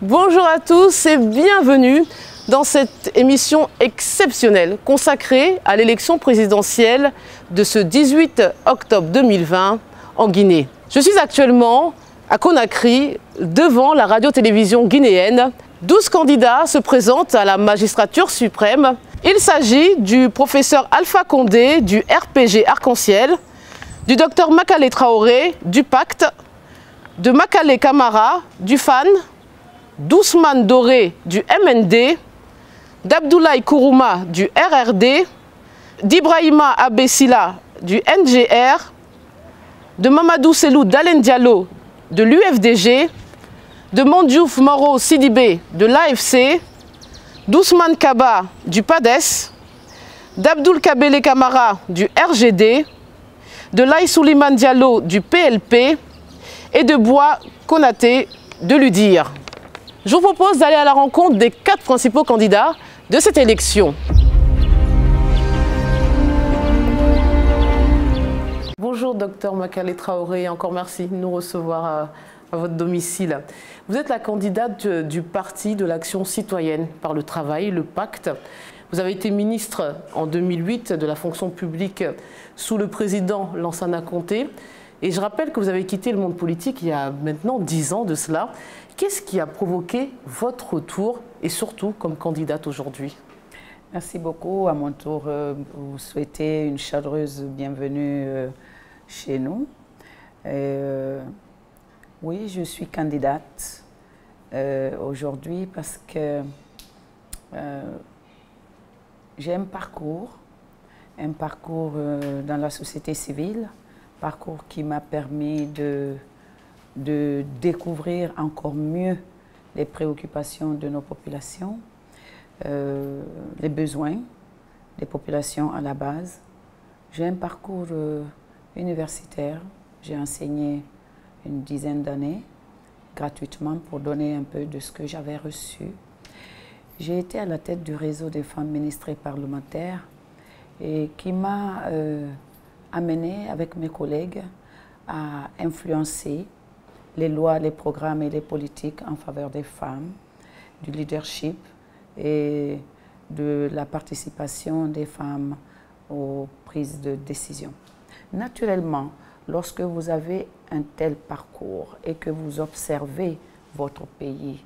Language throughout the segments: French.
Bonjour à tous et bienvenue dans cette émission exceptionnelle consacrée à l'élection présidentielle de ce 18 octobre 2020 en Guinée. Je suis actuellement à Conakry devant la radio-télévision guinéenne. 12 candidats se présentent à la magistrature suprême. Il s'agit du professeur Alpha Condé du RPG Arc-en-Ciel, du docteur Makale Traoré du Pacte, de Makale Camara du FAN, d'Ousmane Doré du MND, d'Abdoulaye Kourouma du RRD, d'Ibrahima Abessila du NGR, de Mamadou Selou Dalen Diallo de l'UFDG, de Mondiouf Moro Sidibé de l'AFC, d'Ousmane Kaba du PADES, d'Abdoul Kabele Kamara du RGD, de Laye Souleymane Diallo du PLP et de Bois Konaté de l'UDIR. Je vous propose d'aller à la rencontre des 4 principaux candidats de cette élection. Bonjour docteur Makale Traoré, encore merci de nous recevoir à votre domicile. Vous êtes la candidate du Parti de l'Action citoyenne par le travail, le Pacte. Vous avez été ministre en 2008 de la fonction publique sous le président Lansana Conté. Et je rappelle que vous avez quitté le monde politique il y a maintenant 10 ans de cela. Qu'est-ce qui a provoqué votre retour et surtout comme candidate aujourd'hui? Merci beaucoup. À mon tour, vous souhaitez une chaleureuse bienvenue chez nous. Oui, je suis candidate aujourd'hui parce que j'ai un parcours dans la société civile, parcours qui m'a permis de découvrir encore mieux les préoccupations de nos populations, les besoins des populations à la base. J'ai un parcours universitaire, j'ai enseigné une dizaine d'années gratuitement pour donner un peu de ce que j'avais reçu. J'ai été à la tête du réseau des femmes ministres et parlementaires et qui m'a amené avec mes collègues à influencer les lois, les programmes et les politiques en faveur des femmes, du leadership et de la participation des femmes aux prises de décision. Naturellement, lorsque vous avez un tel parcours et que vous observez votre pays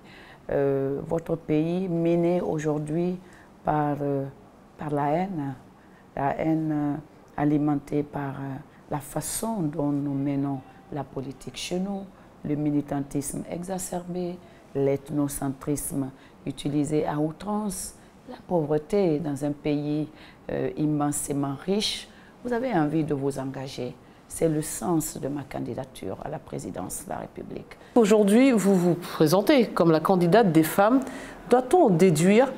miné aujourd'hui par la haine alimentée par la façon dont nous menons la politique chez nous, le militantisme exacerbé, l'ethnocentrisme utilisé à outrance, la pauvreté dans un pays immensément riche. Vous avez envie de vous engager. C'est le sens de ma candidature à la présidence de la République. Aujourd'hui, vous vous présentez comme la candidate des femmes. Doit-on déduire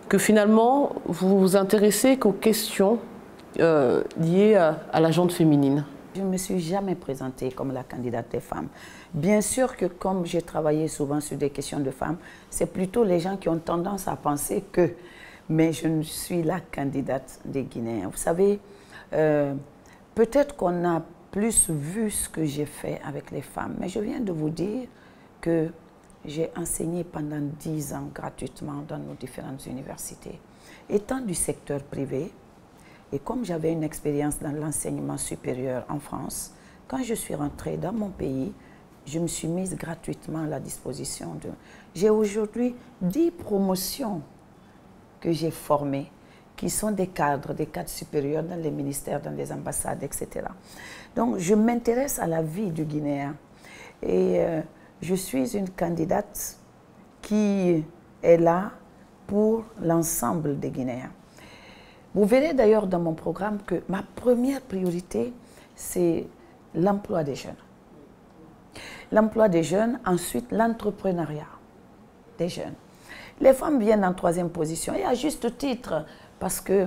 que finalement, vous vous intéressez qu'aux questions liées à la gente féminine? Je ne me suis jamais présentée comme la candidate des femmes. Bien sûr que comme j'ai travaillé souvent sur des questions de femmes, c'est plutôt les gens qui ont tendance à penser que... Mais je ne suis la candidate des Guinéens. Vous savez, peut-être qu'on a plus vu ce que j'ai fait avec les femmes, mais je viens de vous dire que j'ai enseigné pendant 10 ans gratuitement dans nos différentes universités. Étant du secteur privé, et comme j'avais une expérience dans l'enseignement supérieur en France, quand je suis rentrée dans mon pays, je me suis mise gratuitement à la disposition de... J'ai aujourd'hui 10 promotions que j'ai formées, qui sont des cadres supérieurs dans les ministères, dans les ambassades, etc. Donc, je m'intéresse à la vie du Guinéen. Et je suis une candidate qui est là pour l'ensemble des Guinéens. Vous verrez d'ailleurs dans mon programme que ma première priorité, c'est l'emploi des jeunes. L'emploi des jeunes, ensuite l'entrepreneuriat des jeunes. Les femmes viennent en 3e position, et à juste titre, parce que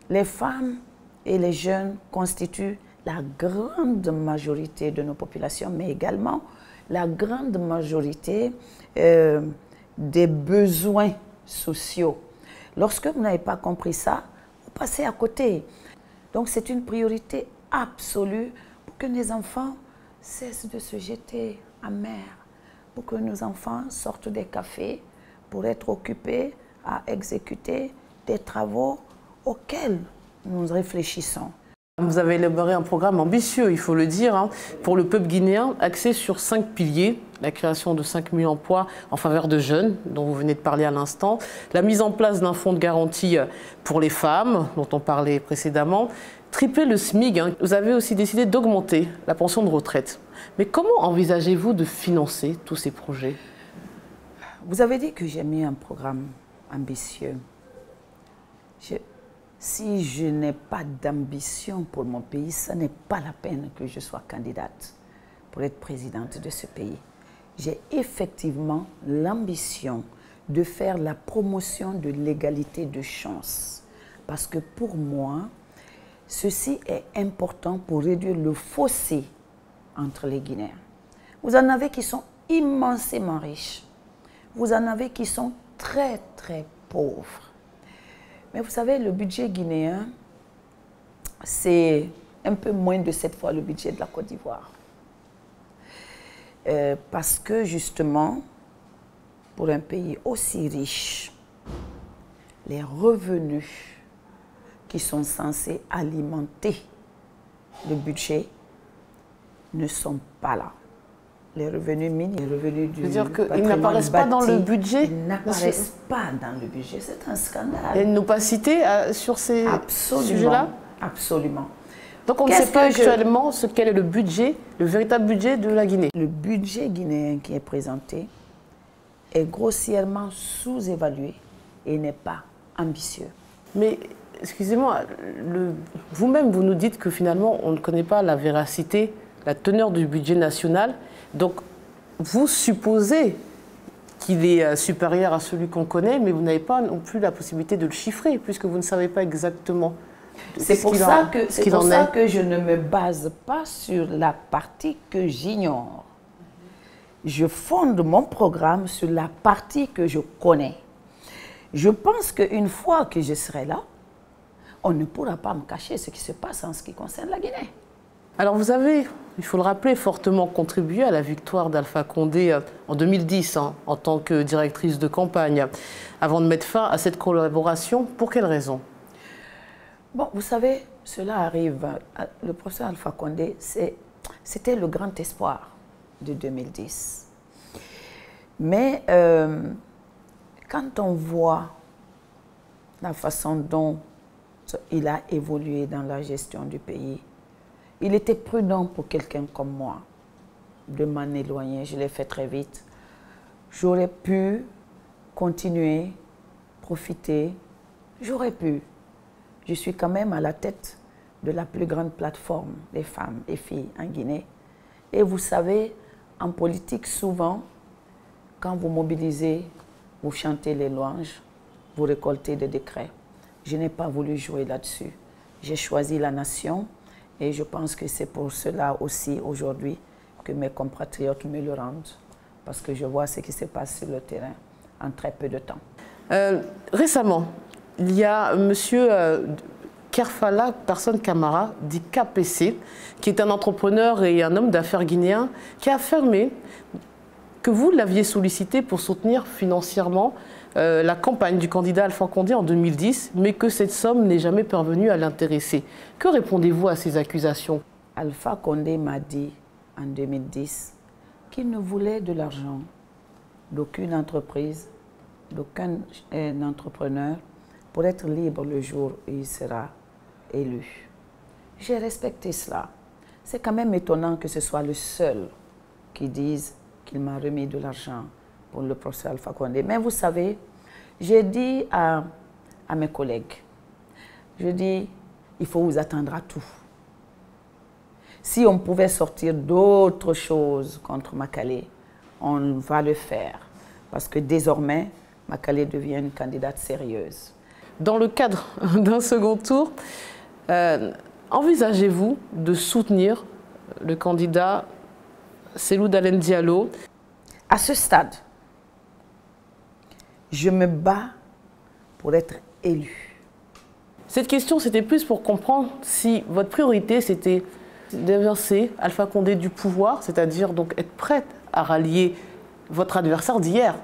les femmes et les jeunes constituent la grande majorité de nos populations, mais également la grande majorité des besoins sociaux. Lorsque vous n'avez pas compris ça, vous passez à côté. Donc c'est une priorité absolue pour que les enfants cessent de se jeter en mer, pour que nos enfants sortent des cafés pour être occupés à exécuter des travaux auxquels nous réfléchissons. Vous avez élaboré un programme ambitieux, il faut le dire, hein, pour le peuple guinéen, axé sur 5 piliers. La création de 5 000 emplois en faveur de jeunes, dont vous venez de parler à l'instant. La mise en place d'un fonds de garantie pour les femmes, dont on parlait précédemment. Tripler le SMIC, hein. Vous avez aussi décidé d'augmenter la pension de retraite. Mais comment envisagez-vous de financer tous ces projets? Vous avez dit que j'ai mis un programme ambitieux. Si je n'ai pas d'ambition pour mon pays, ce n'est pas la peine que je sois candidate pour être présidente de ce pays. J'ai effectivement l'ambition de faire la promotion de l'égalité de chance. Parce que pour moi, ceci est important pour réduire le fossé entre les Guinéens. Vous en avez qui sont immensément riches. Vous en avez qui sont très, très pauvres. Mais vous savez, le budget guinéen, c'est un peu moins de 7 fois le budget de la Côte d'Ivoire. Parce que justement, pour un pays aussi riche, les revenus qui sont censés alimenter le budget ne sont pas là. Les revenus miniers, les revenus du qu'ils n'apparaissent pas dans le budget. Ils n'apparaissent pas dans le budget. C'est un scandale. Et une opacité sur ces sujets-là? Absolument. Donc on ne sait pas actuellement quel est le budget, le véritable budget de la Guinée. Le budget guinéen qui est présenté est grossièrement sous-évalué et n'est pas ambitieux. Mais excusez-moi, vous-même vous nous dites que finalement on ne connaît pas la véracité, la teneur du budget national. Donc, vous supposez qu'il est supérieur à celui qu'on connaît, mais vous n'avez pas non plus la possibilité de le chiffrer, puisque vous ne savez pas exactement. C'est pour ça que je ne me base pas sur la partie que j'ignore. Je fonde mon programme sur la partie que je connais. Je pense qu'une fois que je serai là, on ne pourra pas me cacher ce qui se passe en ce qui concerne la Guinée. Alors vous avez, il faut le rappeler, fortement contribué à la victoire d'Alpha Condé en 2010 en tant que directrice de campagne. Avant de mettre fin à cette collaboration, pour quelles raisons? Bon, vous savez, cela arrive. Le professeur Alpha Condé, c'était le grand espoir de 2010. Mais quand on voit la façon dont il a évolué dans la gestion du pays, il était prudent pour quelqu'un comme moi de m'en éloigner. Je l'ai fait très vite. J'aurais pu continuer, profiter. J'aurais pu. Je suis quand même à la tête de la plus grande plateforme des femmes et filles en Guinée. Et vous savez, en politique, souvent, quand vous mobilisez, vous chantez les louanges, vous récoltez des décrets. Je n'ai pas voulu jouer là-dessus. J'ai choisi la nation. Et je pense que c'est pour cela aussi aujourd'hui que mes compatriotes me le rendent. Parce que je vois ce qui se passe sur le terrain en très peu de temps. Récemment, il y a M. Kerfala Personne Camara, dit KPC, qui est un entrepreneur et un homme d'affaires guinéen, qui a affirmé que vous l'aviez sollicité pour soutenir financièrement la campagne du candidat Alpha Condé en 2010, mais que cette somme n'est jamais parvenue à l'intéresser. Que répondez-vous à ces accusations? Alpha Condé m'a dit en 2010 qu'il ne voulait de l'argent d'aucune entreprise, d'aucun entrepreneur pour être libre le jour où il sera élu. J'ai respecté cela. C'est quand même étonnant que ce soit le seul qui dise qu'il m'a remis de l'argent pour le professeur Alpha Condé. Mais vous savez, j'ai dit à mes collègues, je dis, il faut vous attendre à tout. Si on pouvait sortir d'autres choses contre Makale, on va le faire. Parce que désormais, Makale devient une candidate sérieuse. Dans le cadre d'un second tour, envisagez-vous de soutenir le candidat Cellou Dalein Diallo? À ce stade, je me bats pour être élu. Cette question, c'était plus pour comprendre si votre priorité, c'était d'inverser Alpha Condé du pouvoir, c'est-à-dire donc être prête à rallier votre adversaire d'hier.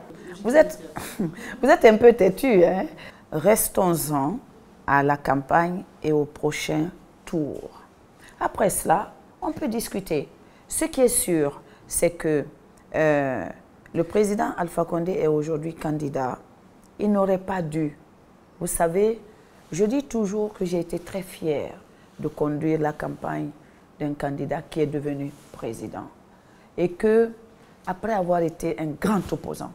Vous êtes un peu têtu, hein? Restons-en à la campagne et au prochain tour. Après cela, on peut discuter. Ce qui est sûr, c'est que le président Alpha Condé est aujourd'hui candidat. Il n'aurait pas dû. Vous savez, je dis toujours que j'ai été très fière de conduire la campagne d'un candidat qui est devenu président. Et que, après avoir été un grand opposant,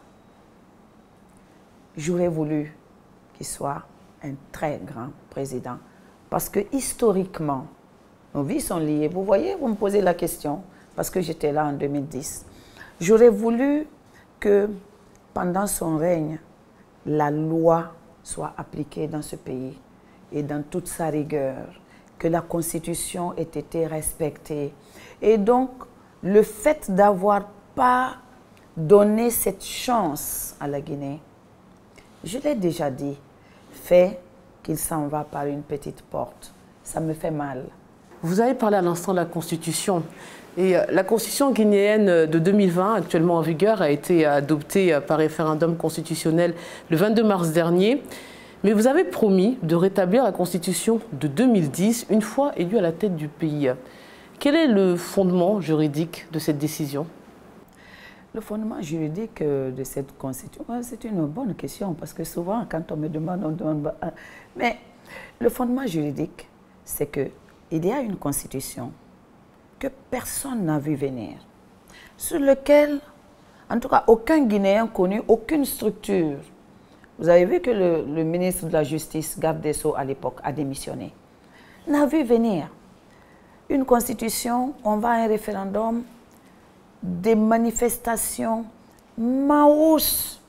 j'aurais voulu qu'il soit un très grand président. Parce que historiquement, nos vies sont liées. Vous voyez, vous me posez la question, parce que j'étais là en 2010. J'aurais voulu que, pendant son règne, la loi soit appliquée dans ce pays et dans toute sa rigueur, que la Constitution ait été respectée. Et donc, le fait d'avoir pas donné cette chance à la Guinée, je l'ai déjà dit, fait qu'il s'en va par une petite porte. Ça me fait mal. Vous avez parlé à l'instant de la Constitution. Et la Constitution guinéenne de 2020, actuellement en vigueur, a été adoptée par référendum constitutionnel le 22 mars dernier. Mais vous avez promis de rétablir la Constitution de 2010 une fois élu à la tête du pays. Quel est le fondement juridique de cette décision? Le fondement juridique de cette Constitution, c'est une bonne question parce que souvent, quand on me demande, on demande... Mais le fondement juridique, c'est qu'il y a une Constitution que personne n'a vu venir, sur lequel, en tout cas, aucun Guinéen connu, aucune structure. Vous avez vu que le ministre de la Justice, garde des Sceaux à l'époque, a démissionné. N'a vu venir une Constitution, on va à un référendum, des manifestations maousses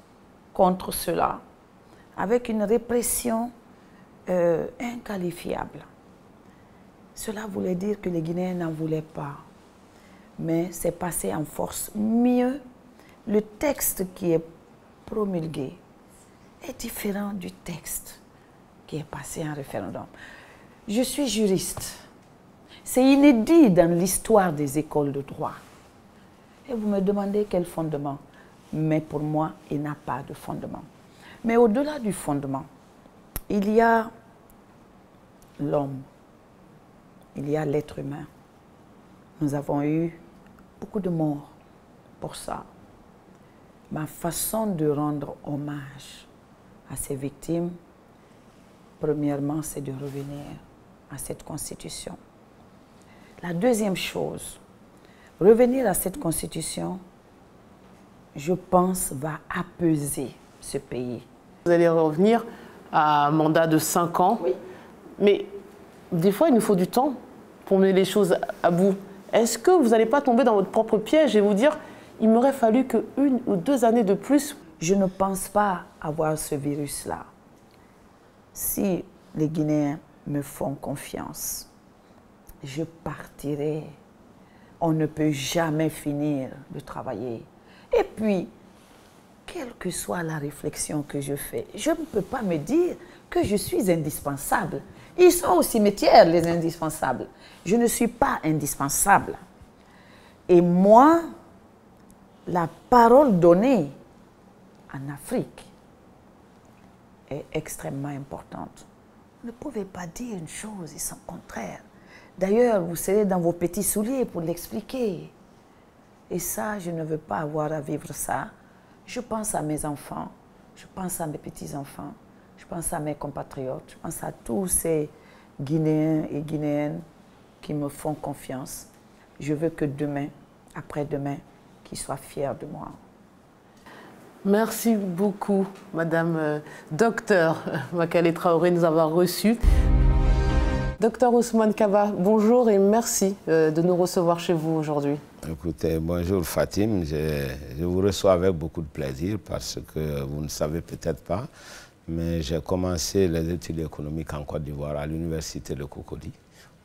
contre cela, avec une répression inqualifiable. Cela voulait dire que les Guinéens n'en voulaient pas. Mais c'est passé en force. Mieux, le texte qui est promulgué est différent du texte qui est passé en référendum. Je suis juriste. C'est inédit dans l'histoire des écoles de droit. Et vous me demandez quel fondement. Mais pour moi, il n'a pas de fondement. Mais au-delà du fondement, il y a l'homme. Il y a l'être humain. Nous avons eu beaucoup de morts pour ça. Ma façon de rendre hommage à ces victimes, premièrement, c'est de revenir à cette Constitution. La deuxième chose, revenir à cette Constitution, je pense, va apaiser ce pays. Vous allez revenir à un mandat de 5 ans. Oui. Mais des fois, il nous faut du temps pour mener les choses à bout. Est-ce que vous n'allez pas tomber dans votre propre piège et vous dire il m'aurait fallu que 1 ou 2 années de plus? Je ne pense pas avoir ce virus-là. Si les Guinéens me font confiance, je partirai. On ne peut jamais finir de travailler. Et puis, quelle que soit la réflexion que je fais, je ne peux pas me dire que je suis indispensable. Ils sont au cimetière, les indispensables. Je ne suis pas indispensable. Et moi, la parole donnée en Afrique est extrêmement importante. Vous ne pouvez pas dire une chose et son contraire. D'ailleurs, vous serez dans vos petits souliers pour l'expliquer. Et ça, je ne veux pas avoir à vivre ça. Je pense à mes enfants, je pense à mes petits-enfants, je pense à mes compatriotes, je pense à tous ces Guinéens et Guinéennes qui me font confiance. Je veux que demain, après-demain, qu'ils soient fiers de moi. Merci beaucoup, Madame Docteur Makale Traoré, de nous avoir reçus. Docteur Ousmane Kaba, bonjour et merci de nous recevoir chez vous aujourd'hui. Écoutez, bonjour Fatim, je vous reçois avec beaucoup de plaisir parce que vous ne savez peut-être pas, mais j'ai commencé les études économiques en Côte d'Ivoire à l'université de Cocody,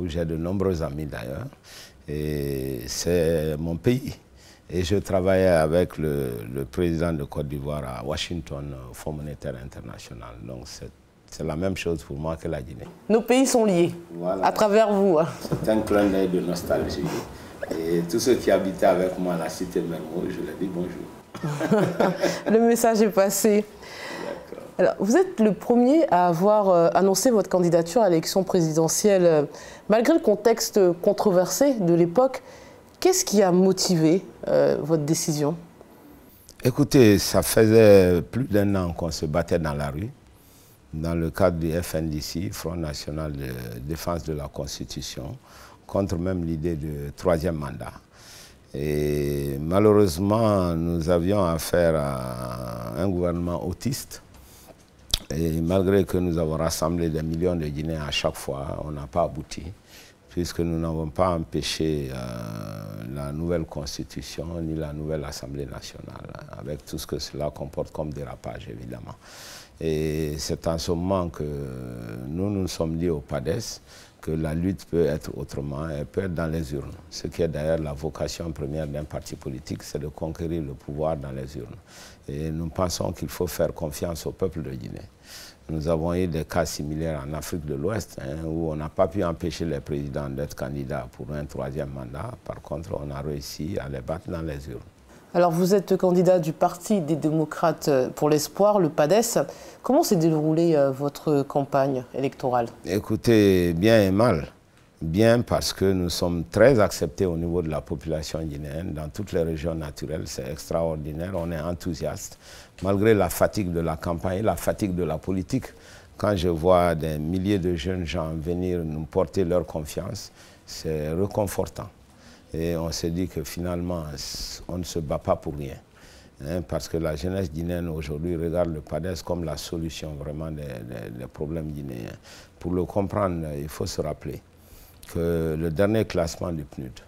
où j'ai de nombreux amis d'ailleurs, et c'est mon pays. Et je travaillais avec le président de Côte d'Ivoire à Washington, au Fonds monétaire international. Donc c'est la même chose pour moi que la Guinée. Nos pays sont liés, voilà, à travers vous. C'est un clin d'œil de nostalgie. Et tous ceux qui habitaient avec moi à la cité Mermoz, je leur dis bonjour. Le message est passé. Alors, vous êtes le premier à avoir annoncé votre candidature à l'élection présidentielle. Malgré le contexte controversé de l'époque, qu'est-ce qui a motivé votre décision? Écoutez, ça faisait plus d'1 an qu'on se battait dans la rue, dans le cadre du FNDC, Front National de Défense de la Constitution, contre même l'idée de 3e mandat. Et malheureusement, nous avions affaire à un gouvernement autiste. Et malgré que nous avons rassemblé des millions de Guinéens à chaque fois, on n'a pas abouti, puisque nous n'avons pas empêché la nouvelle constitution ni la nouvelle Assemblée nationale, avec tout ce que cela comporte comme dérapage, évidemment. Et c'est en ce moment que nous nous sommes dit au PADES que la lutte peut être autrement, elle peut être dans les urnes. Ce qui est d'ailleurs la vocation première d'un parti politique, c'est de conquérir le pouvoir dans les urnes. Et nous pensons qu'il faut faire confiance au peuple de Guinée. Nous avons eu des cas similaires en Afrique de l'Ouest, où on n'a pas pu empêcher les présidents d'être candidats pour un 3e mandat. Par contre, on a réussi à les battre dans les urnes. Alors, vous êtes candidat du Parti des démocrates pour l'espoir, le PADES. Comment s'est déroulée votre campagne électorale? Écoutez, bien et mal. Bien parce que nous sommes très acceptés au niveau de la population guinéenne. Dans toutes les régions naturelles, c'est extraordinaire. On est enthousiaste. Malgré la fatigue de la campagne, la fatigue de la politique, quand je vois des milliers de jeunes gens venir nous porter leur confiance, c'est réconfortant. Et on se dit que finalement, on ne se bat pas pour rien. Parce que la jeunesse guinéenne aujourd'hui regarde le PADES comme la solution vraiment des problèmes guinéens. Pour le comprendre, il faut se rappeler que le dernier classement du PNUD,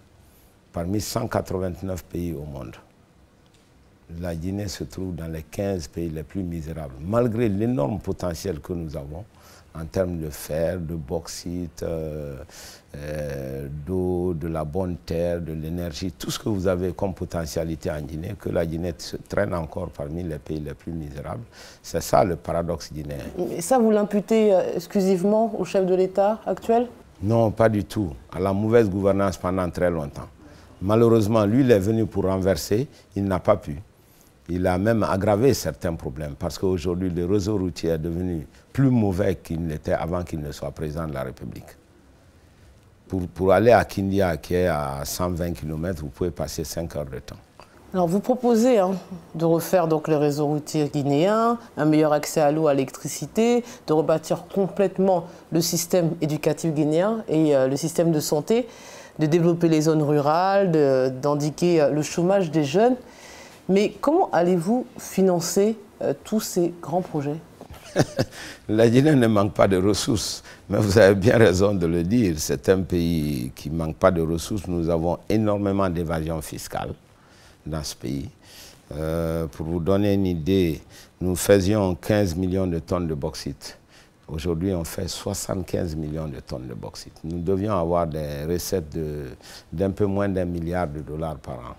parmi 189 pays au monde, la Guinée se trouve dans les 15 pays les plus misérables, malgré l'énorme potentiel que nous avons en termes de fer, de bauxite, d'eau, de la bonne terre, de l'énergie, tout ce que vous avez comme potentialité en Guinée, que la Guinée se traîne encore parmi les pays les plus misérables. C'est ça le paradoxe guinéen. Et ça, vous l'imputez exclusivement au chef de l'État actuel? Non, pas du tout. À la mauvaise gouvernance pendant très longtemps. Malheureusement, lui, il est venu pour renverser, il n'a pas pu. Il a même aggravé certains problèmes parce qu'aujourd'hui, le réseau routier est devenu plus mauvais qu'il n'était avant qu'il ne soit président de la République. Pour aller à Kindia, qui est à 120 km, vous pouvez passer 5 heures de temps. Alors vous proposez de refaire donc le réseau routier guinéen, un meilleur accès à l'eau, à l'électricité, de rebâtir complètement le système éducatif guinéen et le système de santé, de développer les zones rurales, d'endiguer le chômage des jeunes. Mais comment allez-vous financer tous ces grands projets? La Guinée ne manque pas de ressources, mais vous avez bien raison de le dire. C'est un pays qui ne manque pas de ressources. Nous avons énormément d'évasion fiscale dans ce pays. Pour vous donner une idée, nous faisions 15 millions de tonnes de bauxite. Aujourd'hui, on fait 75 millions de tonnes de bauxite. Nous devions avoir des recettes d'un peu moins d'1 milliard de dollars par an,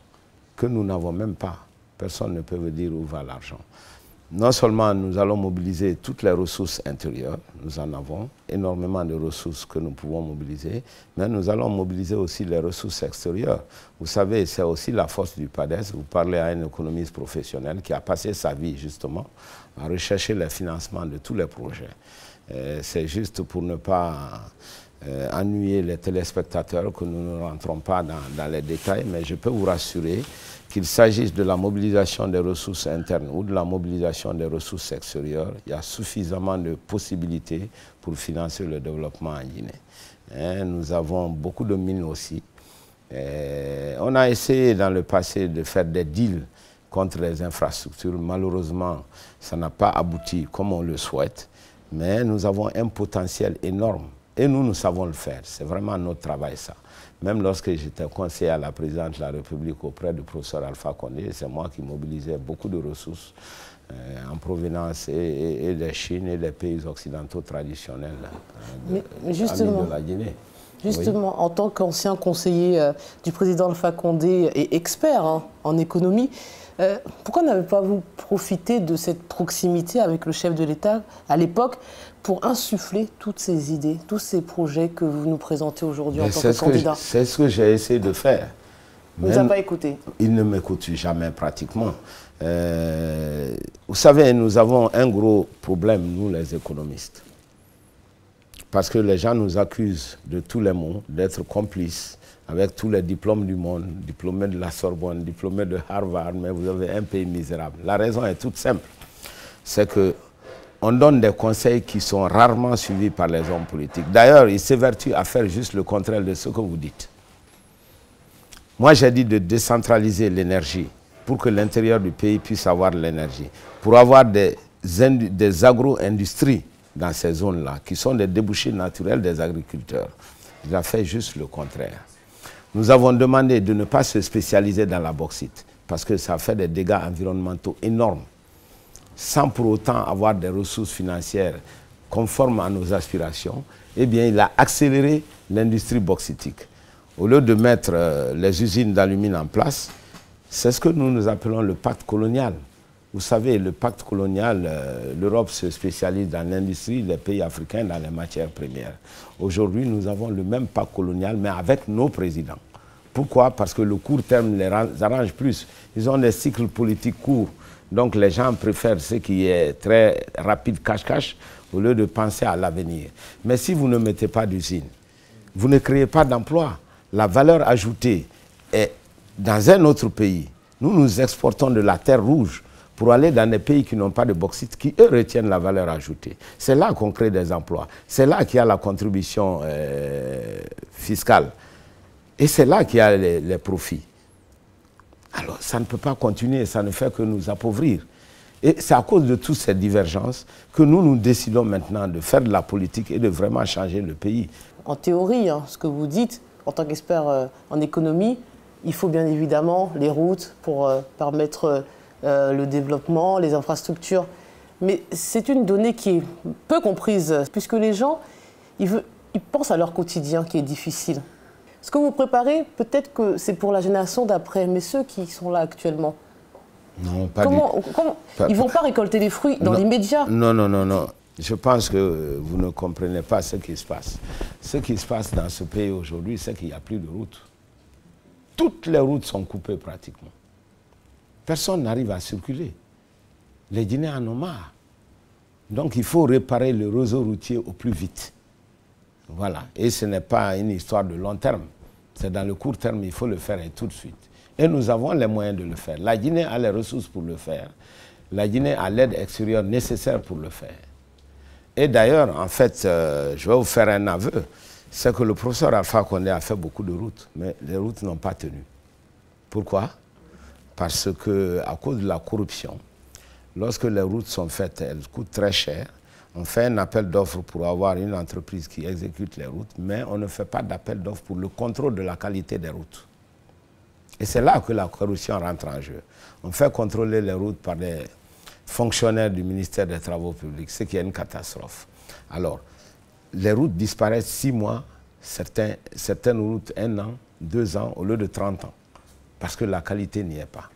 que nous n'avons même pas. Personne ne peut me dire où va l'argent. Non seulement nous allons mobiliser toutes les ressources intérieures, nous en avons énormément de ressources que nous pouvons mobiliser, mais nous allons mobiliser aussi les ressources extérieures. Vous savez, c'est aussi la force du PADES. Vous parlez à un économiste professionnel qui a passé sa vie justement à rechercher le financement de tous les projets. C'est juste pour ne pas ennuyer les téléspectateurs que nous ne rentrons pas dans les détails, mais je peux vous rassurer qu'il s'agisse de la mobilisation des ressources internes ou de la mobilisation des ressources extérieures, il y a suffisamment de possibilités pour financer le développement en Guinée. Nous avons beaucoup de mines aussi. On a essayé dans le passé de faire des deals contre les infrastructures. Malheureusement, ça n'a pas abouti comme on le souhaite, mais nous avons un potentiel énorme. Et nous savons le faire. C'est vraiment notre travail, ça. Même lorsque j'étais conseiller à la présidente de la République auprès du professeur Alpha Condé, c'est moi qui mobilisais beaucoup de ressources en provenance et de Chine et des pays occidentaux traditionnels de la Guinée. Justement, oui. En tant qu'ancien conseiller du président Alpha Condé et expert en économie, pourquoi n'avez pas vous profité de cette proximité avec le chef de l'État à l'époque pour insuffler toutes ces idées, tous ces projets que vous nous présentez aujourd'hui en tant que candidat? C'est ce que j'ai essayé de faire. Il ne vous a pas écouté? Il ne m'écoute jamais pratiquement. Vous savez, nous avons un gros problème, nous les économistes. Parce que les gens nous accusent de tous les maux, d'être complices avec tous les diplômes du monde, diplômés de la Sorbonne, diplômés de Harvard, mais vous avez un pays misérable. La raison est toute simple. C'est qu'on donne des conseils qui sont rarement suivis par les hommes politiques. D'ailleurs, ils s'évertuent à faire juste le contraire de ce que vous dites. Moi, j'ai dit de décentraliser l'énergie pour que l'intérieur du pays puisse avoir l'énergie, pour avoir des agro-industries dans ces zones-là, qui sont des débouchés naturels des agriculteurs. Il a fait juste le contraire. Nous avons demandé de ne pas se spécialiser dans la bauxite, parce que ça fait des dégâts environnementaux énormes, sans pour autant avoir des ressources financières conformes à nos aspirations. Eh bien, il a accéléré l'industrie bauxitique. Au lieu de mettre les usines d'alumine en place, c'est ce que nous appelons le pacte colonial. Vous savez, le pacte colonial, l'Europe se spécialise dans l'industrie, les pays africains dans les matières premières. Aujourd'hui, nous avons le même pacte colonial, mais avec nos présidents. Pourquoi? Parce que le court terme les arrange plus. Ils ont des cycles politiques courts. Donc les gens préfèrent ce qui est très rapide, cache-cache, au lieu de penser à l'avenir. Mais si vous ne mettez pas d'usine, vous ne créez pas d'emploi. La valeur ajoutée est dans un autre pays. Nous exportons de la terre rouge pour aller dans des pays qui n'ont pas de bauxite, qui, eux, retiennent la valeur ajoutée. C'est là qu'on crée des emplois. C'est là qu'il y a la contribution fiscale. Et c'est là qu'il y a les profits. Alors, ça ne peut pas continuer, ça ne fait que nous appauvrir. Et c'est à cause de toutes ces divergences que nous décidons maintenant de faire de la politique et de vraiment changer le pays. En théorie, hein, ce que vous dites, en tant qu'expert en économie, il faut bien évidemment les routes pour permettre le développement, les infrastructures. Mais c'est une donnée qui est peu comprise, puisque les gens, ils pensent à leur quotidien qui est difficile. Ce que vous préparez, peut-être que c'est pour la génération d'après, mais ceux qui sont là actuellement, non, pas ils ne vont pas récolter les fruits dans l'immédiat. Non, non, non, non. Je pense que vous ne comprenez pas ce qui se passe. Ce qui se passe dans ce pays aujourd'hui, c'est qu'il n'y a plus de routes. Toutes les routes sont coupées pratiquement. Personne n'arrive à circuler. Les Guinéens en ont marre. Donc il faut réparer le réseau routier au plus vite. Voilà. Et ce n'est pas une histoire de long terme. C'est dans le court terme, il faut le faire et tout de suite. Et nous avons les moyens de le faire. La Guinée a les ressources pour le faire. La Guinée a l'aide extérieure nécessaire pour le faire. Et d'ailleurs, en fait, je vais vous faire un aveu. C'est que le professeur Alpha Condé a fait beaucoup de routes, mais les routes n'ont pas tenu. Pourquoi? Parce qu'à cause de la corruption, lorsque les routes sont faites, elles coûtent très cher. On fait un appel d'offres pour avoir une entreprise qui exécute les routes, mais on ne fait pas d'appel d'offres pour le contrôle de la qualité des routes. Et c'est là que la corruption rentre en jeu. On fait contrôler les routes par des fonctionnaires du ministère des Travaux publics, ce qui est une catastrophe. Alors, les routes disparaissent 6 mois, certaines routes 1 an, 2 ans, au lieu de 30 ans, parce que la qualité n'y est pas.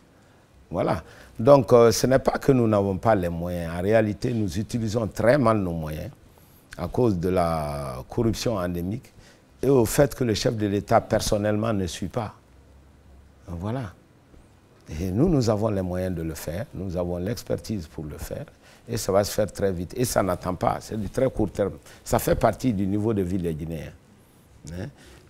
Voilà. Donc, ce n'est pas que nous n'avons pas les moyens. En réalité, nous utilisons très mal nos moyens à cause de la corruption endémique et au fait que le chef de l'État, personnellement, ne suit pas. Voilà. Et nous avons les moyens de le faire. Nous avons l'expertise pour le faire. Et ça va se faire très vite. Et ça n'attend pas. C'est du très court terme. Ça fait partie du niveau de vie des Guinéens. Hein?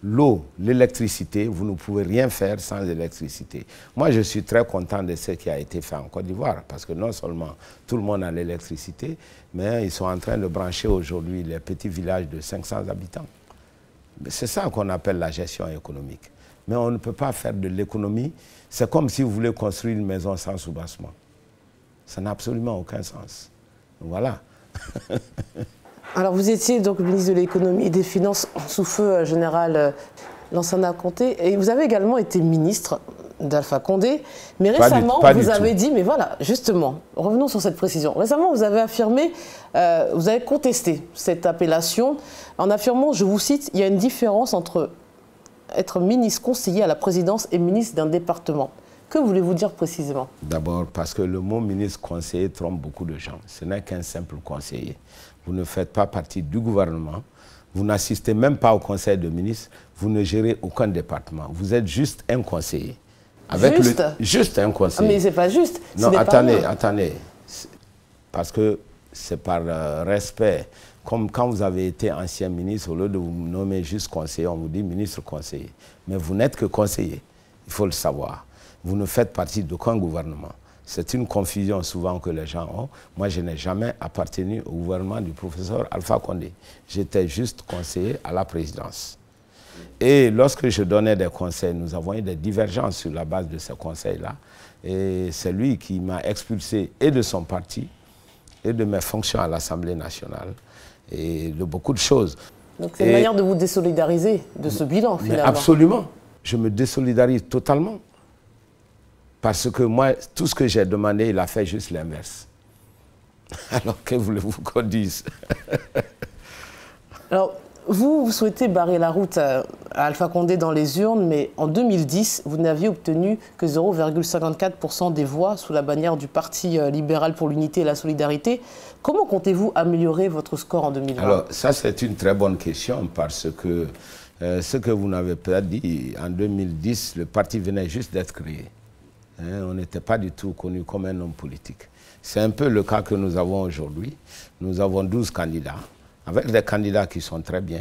L'eau, l'électricité, vous ne pouvez rien faire sans électricité. Moi, je suis très content de ce qui a été fait en Côte d'Ivoire, parce que non seulement tout le monde a l'électricité, mais ils sont en train de brancher aujourd'hui les petits villages de 500 habitants. C'est ça qu'on appelle la gestion économique. Mais on ne peut pas faire de l'économie. C'est comme si vous voulez construire une maison sans soubassement. Ça n'a absolument aucun sens. Voilà. Alors, vous étiez donc ministre de l'économie et des finances sous feu général Lansana Conté, et vous avez également été ministre d'Alpha Condé. Mais récemment, vous avez dit, mais voilà, justement, revenons sur cette précision. Récemment, vous avez affirmé, vous avez contesté cette appellation en affirmant, je vous cite, il y a une différence entre être ministre conseiller à la présidence et ministre d'un département. Que voulez-vous dire précisément? D'abord, parce que le mot ministre conseiller trompe beaucoup de gens. Ce n'est qu'un simple conseiller. Vous ne faites pas partie du gouvernement, vous n'assistez même pas au conseil de ministres, vous ne gérez aucun département. Vous êtes juste un conseiller. Avec juste juste un conseiller. Mais c'est pas juste. Non, attendez. Parce que c'est par respect. Comme quand vous avez été ancien ministre, au lieu de vous nommer juste conseiller, on vous dit ministre conseiller. Mais vous n'êtes que conseiller, il faut le savoir. Vous ne faites partie d'aucun gouvernement. C'est une confusion souvent que les gens ont. Moi, je n'ai jamais appartenu au gouvernement du professeur Alpha Condé. J'étais juste conseiller à la présidence. Et lorsque je donnais des conseils, nous avons eu des divergences sur la base de ces conseils-là. Et c'est lui qui m'a expulsé et de son parti et de mes fonctions à l'Assemblée nationale et de beaucoup de choses. Donc c'est une manière de vous désolidariser de ce bilan, finalement. Absolument. Je me désolidarise totalement. Parce que moi, tout ce que j'ai demandé, il a fait juste l'inverse. Alors, que voulez-vous qu'on dise? Alors, vous souhaitez barrer la route à Alpha Condé dans les urnes, mais en 2010, vous n'aviez obtenu que 0,54% des voix sous la bannière du Parti libéral pour l'unité et la solidarité. Comment comptez-vous améliorer votre score en 2020? Alors, ça, c'est une très bonne question parce que ce que vous n'avez pas dit, en 2010, le parti venait juste d'être créé. On n'était pas du tout connu comme un homme politique. C'est un peu le cas que nous avons aujourd'hui. Nous avons 12 candidats, avec des candidats qui sont très bien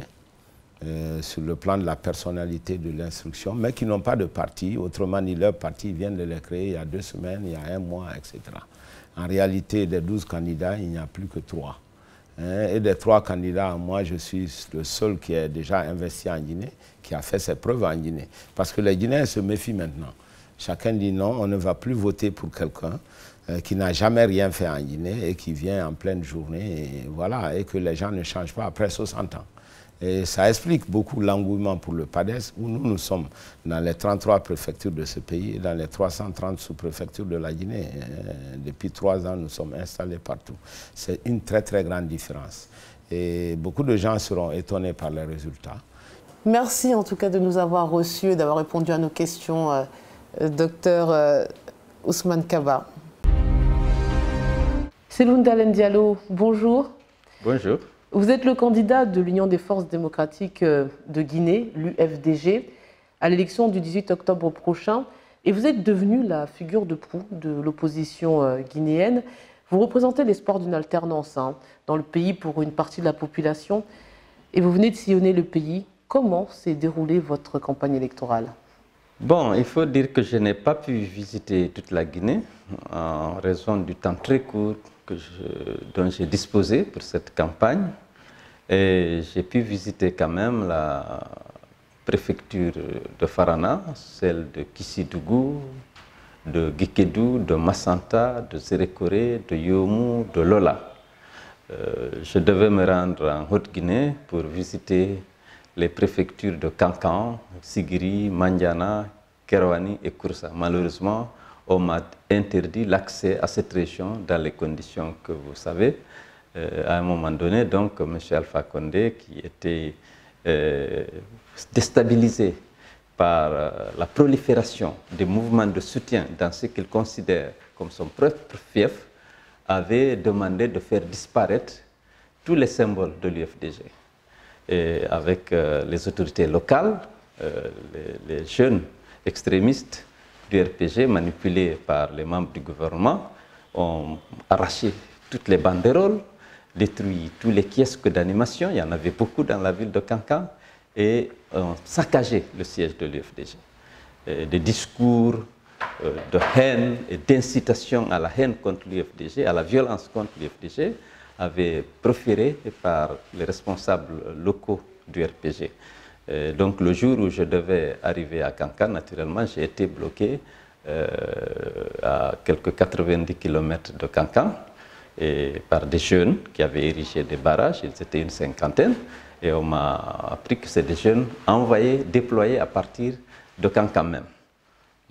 sur le plan de la personnalité, de l'instruction, mais qui n'ont pas de parti. Autrement dit, leur parti vient de les créer il y a 2 semaines, il y a 1 mois, etc. En réalité, des 12 candidats, il n'y a plus que 3. Et des 3 candidats, moi, je suis le seul qui est déjà investi en Guinée, qui a fait ses preuves en Guinée. Parce que les Guinéens se méfient maintenant. Chacun dit non, on ne va plus voter pour quelqu'un qui n'a jamais rien fait en Guinée et qui vient en pleine journée, et voilà, et que les gens ne changent pas après 60 ans. Et ça explique beaucoup l'engouement pour le PADES, où nous sommes dans les 33 préfectures de ce pays, dans les 330 sous-préfectures de la Guinée. Depuis 3 ans, nous sommes installés partout. C'est une très, très grande différence. Et beaucoup de gens seront étonnés par les résultats. Merci en tout cas de nous avoir reçus et d'avoir répondu à nos questions. Docteur Ousmane Kaba. Seloun Dalen Diallo, bonjour. Bonjour. Vous êtes le candidat de l'Union des forces démocratiques de Guinée, l'UFDG, à l'élection du 18 octobre prochain. Et vous êtes devenu la figure de proue de l'opposition guinéenne. Vous représentez l'espoir d'une alternance dans le pays pour une partie de la population. Et vous venez de sillonner le pays. Comment s'est déroulée votre campagne électorale ? Bon, il faut dire que je n'ai pas pu visiter toute la Guinée en raison du temps très court dont j'ai disposé pour cette campagne. Et j'ai pu visiter quand même la préfecture de Farana, celle de Kissidougou, de Guikédou, de Massanta, de Zérékoré, de Yomou, de Lola. Je devais me rendre en Haute-Guinée pour visiter les préfectures de Kankan, Sigiri, Mandiana, Kerouani et Kouroussa. Malheureusement, on m'a interdit l'accès à cette région dans les conditions que vous savez. À un moment donné, donc, M. Alpha Condé, qui était déstabilisé par la prolifération des mouvements de soutien dans ce qu'il considère comme son propre fief, avait demandé de faire disparaître tous les symboles de l'UFDG. Et avec les autorités locales, les jeunes extrémistes du RPG manipulés par les membres du gouvernement ont arraché toutes les banderoles, détruit tous les kiosques d'animation, il y en avait beaucoup dans la ville de Kankan, et ont saccagé le siège de l'UFDG. Des discours de haine et d'incitation à la haine contre l'UFDG, à la violence contre l'UFDG, avaient proféré par les responsables locaux du RPG. Donc le jour où je devais arriver à Kankan, naturellement, j'ai été bloqué à quelques 90 km de Kankan et par des jeunes qui avaient érigé des barrages, ils étaient une 50aine, et on m'a appris que c'est des jeunes envoyés, déployés à partir de Kankan même.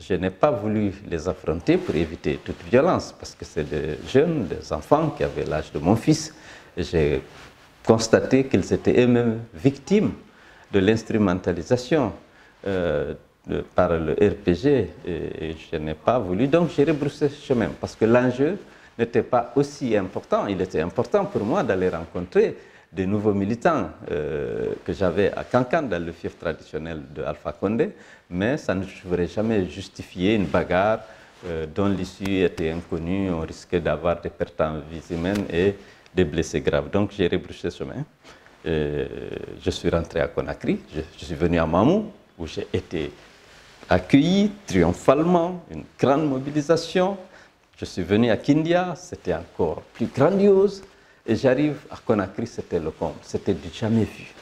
Je n'ai pas voulu les affronter pour éviter toute violence, parce que c'est des jeunes, des enfants qui avaient l'âge de mon fils. J'ai constaté qu'ils étaient eux-mêmes victimes de l'instrumentalisation par le RPG, et je n'ai pas voulu. Donc j'ai rebroussé chemin, parce que l'enjeu n'était pas aussi important. Il était important pour moi d'aller rencontrer des nouveaux militants que j'avais à Kankan, dans le fief traditionnel de Alpha Condé, mais ça ne devrait jamais justifier une bagarre dont l'issue était inconnue. On risquait d'avoir des pertes en vies humaines et des blessés graves. Donc j'ai rebroussé chemin. Je suis rentré à Conakry, je suis venu à Mamou, où j'ai été accueilli triomphalement, une grande mobilisation. Je suis venu à Kindia, c'était encore plus grandiose. Et j'arrive à Conakry, c'était le comble, c'était du jamais vu.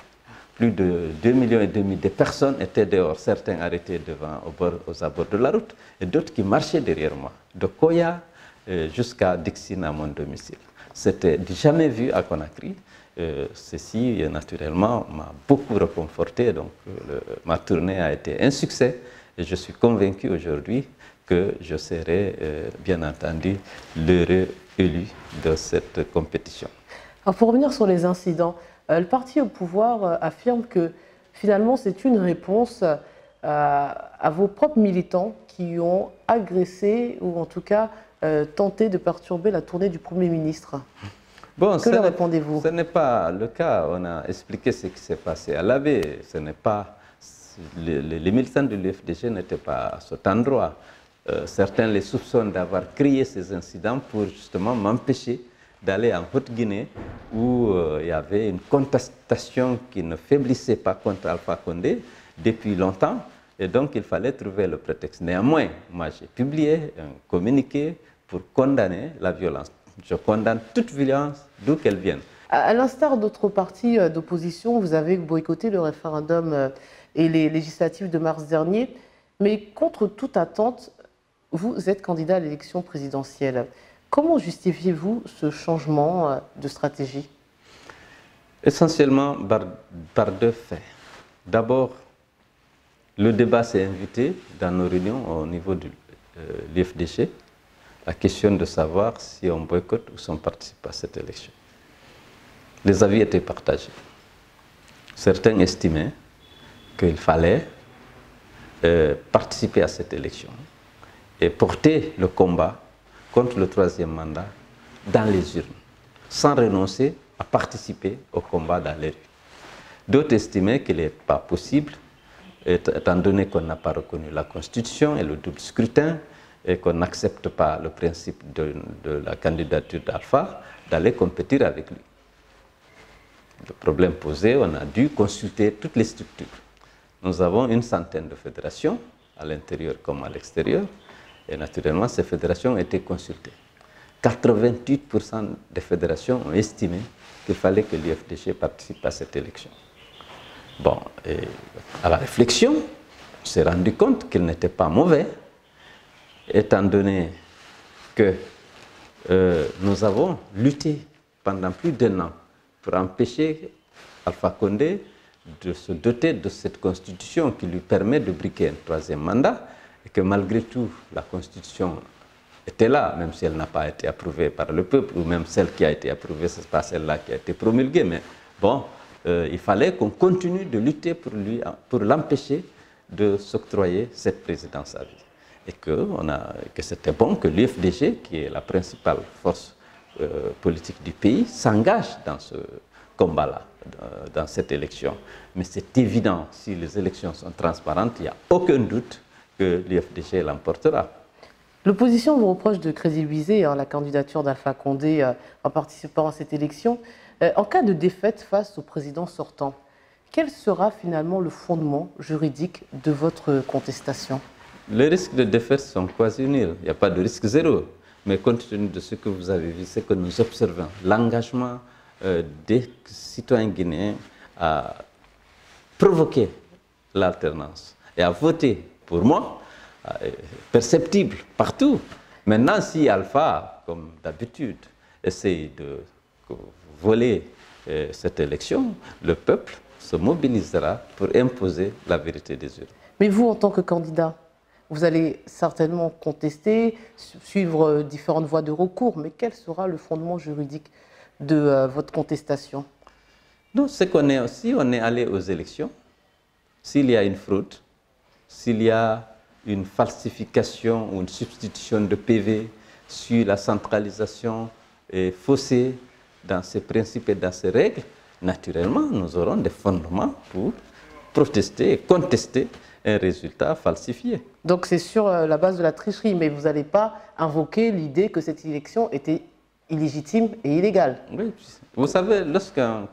Plus de 2,5 millions de personnes étaient dehors, certains arrêtés aux abords de la route, et d'autres qui marchaient derrière moi, de Koya jusqu'à Dixine à mon domicile. C'était du jamais vu à Conakry. Ceci, naturellement, m'a beaucoup réconforté, donc ma tournée a été un succès, et je suis convaincu aujourd'hui que je serai, bien entendu, l'heureux élu de cette compétition. Alors pour revenir sur les incidents, le parti au pouvoir affirme que finalement c'est une réponse à vos propres militants qui ont agressé ou en tout cas tenté de perturber la tournée du Premier ministre. Bon, que leur répondez-vous? Ce n'est pas le cas. On a expliqué ce qui s'est passé à l'AB. Ce n'est pas les militants de l'UFDG n'étaient pas à cet endroit. Certains les soupçonnent d'avoir créé ces incidents pour justement m'empêcher d'aller en Haute-Guinée où il y avait une contestation qui ne faiblissait pas contre Alpha Condé depuis longtemps, et donc il fallait trouver le prétexte. Néanmoins, moi j'ai publié un communiqué pour condamner la violence. Je condamne toute violence, d'où qu'elle vienne. À l'instar d'autres partis d'opposition, vous avez boycotté le référendum et les législatives de mars dernier, mais contre toute attente, vous êtes candidat à l'élection présidentielle. Comment justifiez-vous ce changement de stratégie? Essentiellement par deux faits. D'abord, le débat s'est invité dans nos réunions au niveau de l'UFDG, la question de savoir si on boycotte ou si on participe à cette élection. Les avis étaient partagés. Certains estimaient qu'il fallait participer à cette élection et porter le combat contre le troisième mandat dans les urnes, sans renoncer à participer au combat dans les rues. D'autres estimaient qu'il n'est pas possible, étant donné qu'on n'a pas reconnu la Constitution et le double scrutin, et qu'on n'accepte pas le principe de la candidature d'Alpha, d'aller compétir avec lui. Le problème posé, on a dû consulter toutes les structures. Nous avons une centaine de fédérations, à l'intérieur comme à l'extérieur, et naturellement, ces fédérations ont été consultées. 88% des fédérations ont estimé qu'il fallait que l'UFDG participe à cette élection. Bon, et à la réflexion, on s'est rendu compte qu'il n'était pas mauvais, étant donné que nous avons lutté pendant plus d'1 an pour empêcher Alpha Condé de se doter de cette constitution qui lui permet de briquer un troisième mandat, et que malgré tout, la constitution était là, même si elle n'a pas été approuvée par le peuple, ou même celle qui a été approuvée, ce n'est pas celle-là qui a été promulguée, mais bon, il fallait qu'on continue de lutter pour l'empêcher de s'octroyer cette présidence à vie. Et que c'était bon que l'UFDG, qui est la principale force politique du pays, s'engage dans ce combat-là, dans cette élection. Mais c'est évident, si les élections sont transparentes, il n'y a aucun doute que l'UFDG l'emportera. L'opposition vous reproche de crédibiliser la candidature d'Alpha Condé en participant à cette élection. En cas de défaite face au président sortant, quel sera finalement le fondement juridique de votre contestation? Les risques de défaite sont quasi nuls. Il n'y a pas de risque zéro. Mais compte tenu de ce que vous avez vu, c'est que nous observons l'engagement des citoyens guinéens à provoquer l'alternance et à voter pour moi, perceptible partout. Maintenant, si Alpha, comme d'habitude, essaye de voler cette élection, le peuple se mobilisera pour imposer la vérité des urnes. Mais vous, en tant que candidat, vous allez certainement contester, suivre différentes voies de recours, mais quel sera le fondement juridique de votre contestation? Non, c'est qu'on est aussi, on est allé aux élections. S'il y a une fraude, s'il y a une falsification ou une substitution de PV sur la centralisation et faussée dans ses principes et dans ses règles, naturellement, nous aurons des fondements pour protester et contester un résultat falsifié. Donc c'est sur la base de la tricherie, mais vous n'allez pas invoquer l'idée que cette élection était illégitime et illégale. Oui, vous savez, lorsqu'un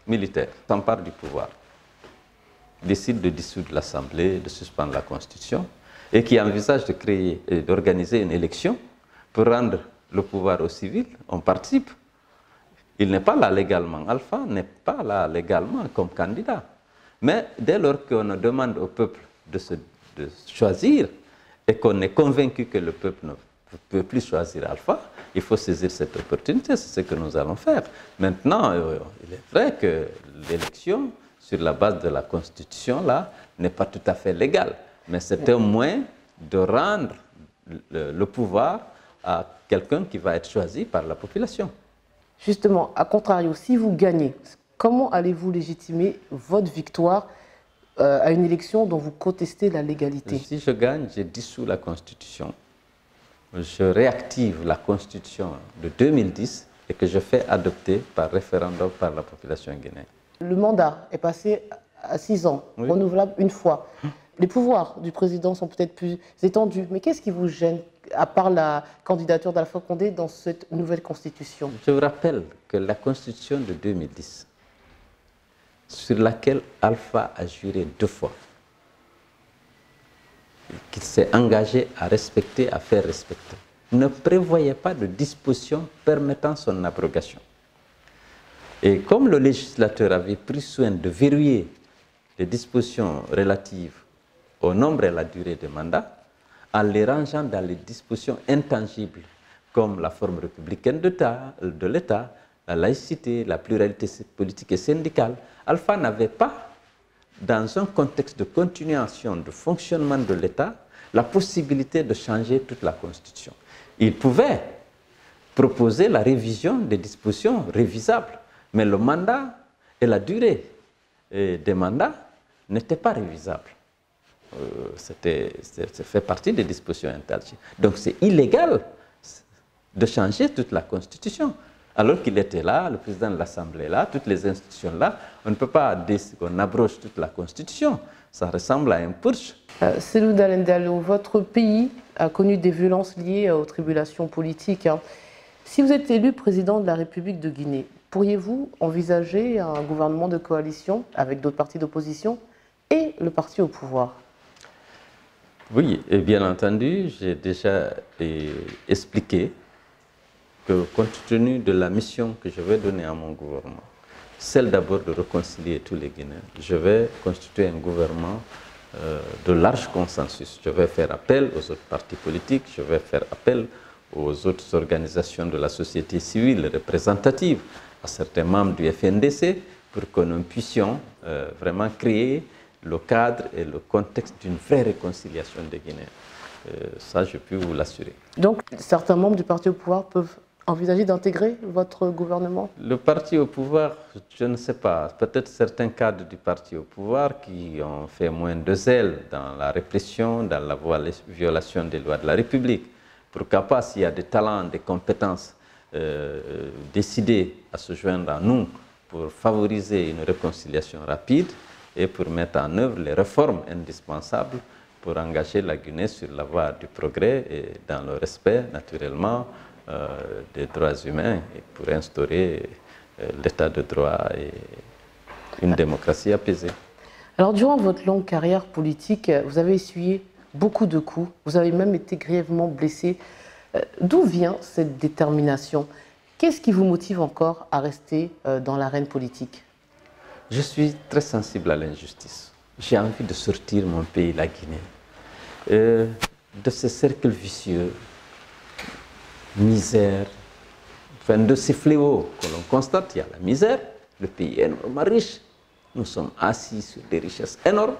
militaire s'empare du pouvoir, décide de dissoudre l'Assemblée, de suspendre la Constitution, et qui envisage de créer et d'organiser une élection pour rendre le pouvoir aux civils, on participe. Il n'est pas là légalement. Alpha n'est pas là légalement comme candidat. Mais dès lors qu'on demande au peuple de choisir et qu'on est convaincu que le peuple ne peut plus choisir Alpha, il faut saisir cette opportunité. C'est ce que nous allons faire. Maintenant, il est vrai que l'élection, sur la base de la Constitution, là, n'est pas tout à fait légale. Mais c'est un moyen de rendre le pouvoir à quelqu'un qui va être choisi par la population. Justement, à contrario, si vous gagnez, comment allez-vous légitimer votre victoire à une élection dont vous contestez la légalité? Si je gagne, je dissous la Constitution. Je réactive la Constitution de 2010 et que je fais adopter par référendum par la population guinéenne. Le mandat est passé à 6 ans, oui, renouvelable une fois. Les pouvoirs du président sont peut-être plus étendus, mais qu'est-ce qui vous gêne, à part la candidature d'Alpha Condé dans cette nouvelle constitution? Je vous rappelle que la constitution de 2010, sur laquelle Alpha a juré 2 fois, qu'il s'est engagé à respecter, à faire respecter, ne prévoyait pas de disposition permettant son abrogation. Et comme le législateur avait pris soin de verrouiller les dispositions relatives au nombre et à la durée des mandats, en les rangeant dans les dispositions intangibles, comme la forme républicaine de l'État, la laïcité, la pluralité politique et syndicale, Alpha n'avait pas, dans un contexte de continuation de fonctionnement de l'État, la possibilité de changer toute la Constitution. Il pouvait proposer la révision des dispositions révisables, mais le mandat et la durée des mandats n'étaient pas révisables. Ça fait partie des dispositions intangibles. Donc c'est illégal de changer toute la Constitution. Alors qu'il était là, le président de l'Assemblée là, toutes les institutions là, on ne peut pas dire qu'on abroge toute la Constitution. Ça ressemble à un purge. Cellou Dalein Diallo, votre pays a connu des violences liées aux tribulations politiques. Si vous êtes élu président de la République de Guinée, pourriez-vous envisager un gouvernement de coalition avec d'autres partis d'opposition et le parti au pouvoir? Oui, et bien entendu, j'ai déjà expliqué que compte tenu de la mission que je vais donner à mon gouvernement, celle d'abord de réconcilier tous les Guinéens, je vais constituer un gouvernement de large consensus. Je vais faire appel aux autres partis politiques, je vais faire appel aux autres organisations de la société civile représentative, à certains membres du FNDC, pour que nous puissions vraiment créer le cadre et le contexte d'une vraie réconciliation des Guinéens. Ça, je peux vous l'assurer. Donc, certains membres du parti au pouvoir peuvent envisager d'intégrer votre gouvernement? Le parti au pouvoir, je ne sais pas. Peut-être certains cadres du parti au pouvoir qui ont fait moins de zèle dans la répression, dans la violation des lois de la République. Pourquoi pas, s'il y a des talents, des compétences, décider à se joindre à nous pour favoriser une réconciliation rapide et pour mettre en œuvre les réformes indispensables pour engager la Guinée sur la voie du progrès et dans le respect, naturellement, des droits humains et pour instaurer l'état de droit et une démocratie apaisée. Alors, durant votre longue carrière politique, vous avez essuyé beaucoup de coups, vous avez même été grièvement blessé. D'où vient cette détermination? Qu'est-ce qui vous motive encore à rester dans l'arène politique? Je suis très sensible à l'injustice. J'ai envie de sortir mon pays, la Guinée, de ce cercle vicieux, misère, enfin de ces fléaux que l'on constate. Il y a la misère, le pays est énormément riche, nous sommes assis sur des richesses énormes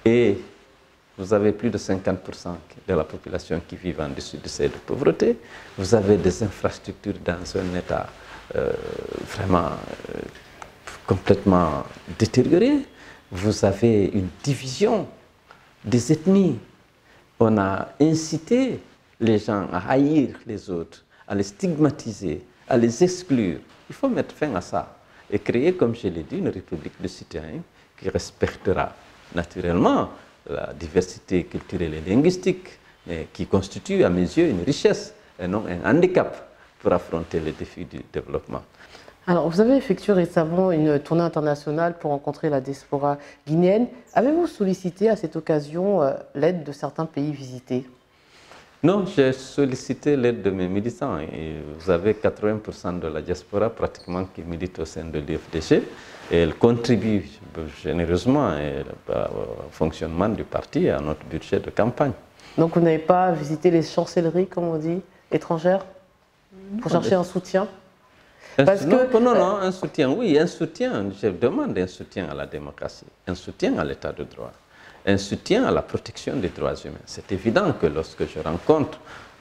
et vous avez plus de 50% de la population qui vit en dessous du seuil de pauvreté. Vous avez des infrastructures dans un état vraiment complètement détérioré. Vous avez une division des ethnies. On a incité les gens à haïr les autres, à les stigmatiser, à les exclure. Il faut mettre fin à ça. et créer, comme je l'ai dit, une république de citoyens qui respectera naturellement la diversité culturelle et linguistique, mais qui constitue à mes yeux une richesse et non un handicap pour affronter les défis du développement. Alors, vous avez effectué récemment une tournée internationale pour rencontrer la diaspora guinéenne. Avez-vous sollicité à cette occasion l'aide de certains pays visités? Non, j'ai sollicité l'aide de mes militants. Et vous avez 80% de la diaspora pratiquement qui milite au sein de l'UFDG et elle contribue généreusement au fonctionnement du parti et à notre budget de campagne. Donc vous n'avez pas visité les chancelleries, comme on dit, étrangères, pour chercher un soutien? Non, un soutien, oui, un soutien. Je demande un soutien à la démocratie, un soutien à l'état de droit, un soutien à la protection des droits humains. C'est évident que lorsque je rencontre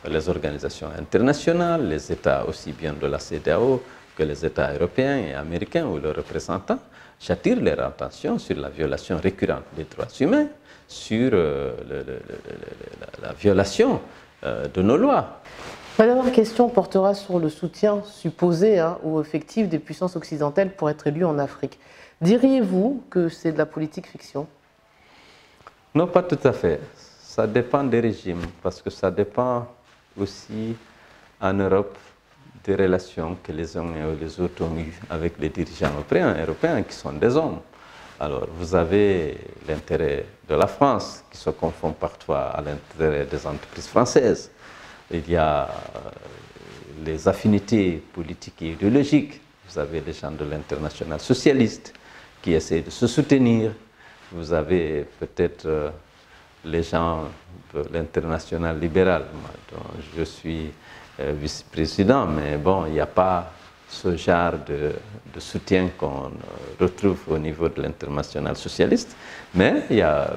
les organisations internationales, les États aussi bien de la CEDEAO que les États européens et américains ou leurs représentants, j'attire leur attention sur la violation récurrente des droits humains, sur la violation de nos lois. Ma dernière question portera sur le soutien supposé ou effectif des puissances occidentales pour être élues en Afrique. Diriez-vous que c'est de la politique fiction? Non, pas tout à fait. Ça dépend des régimes, parce que ça dépend aussi en Europe des relations que les uns et les autres ont eues avec les dirigeants européens qui sont des hommes. Alors, vous avez l'intérêt de la France qui se confond parfois à l'intérêt des entreprises françaises. Il y a les affinités politiques et idéologiques. Vous avez les gens de l'international socialiste qui essaient de se soutenir. Vous avez peut-être les gens de l'international libéral, dont je suis vice-président, mais bon, il n'y a pas ce genre de soutien qu'on retrouve au niveau de l'international socialiste, mais il y a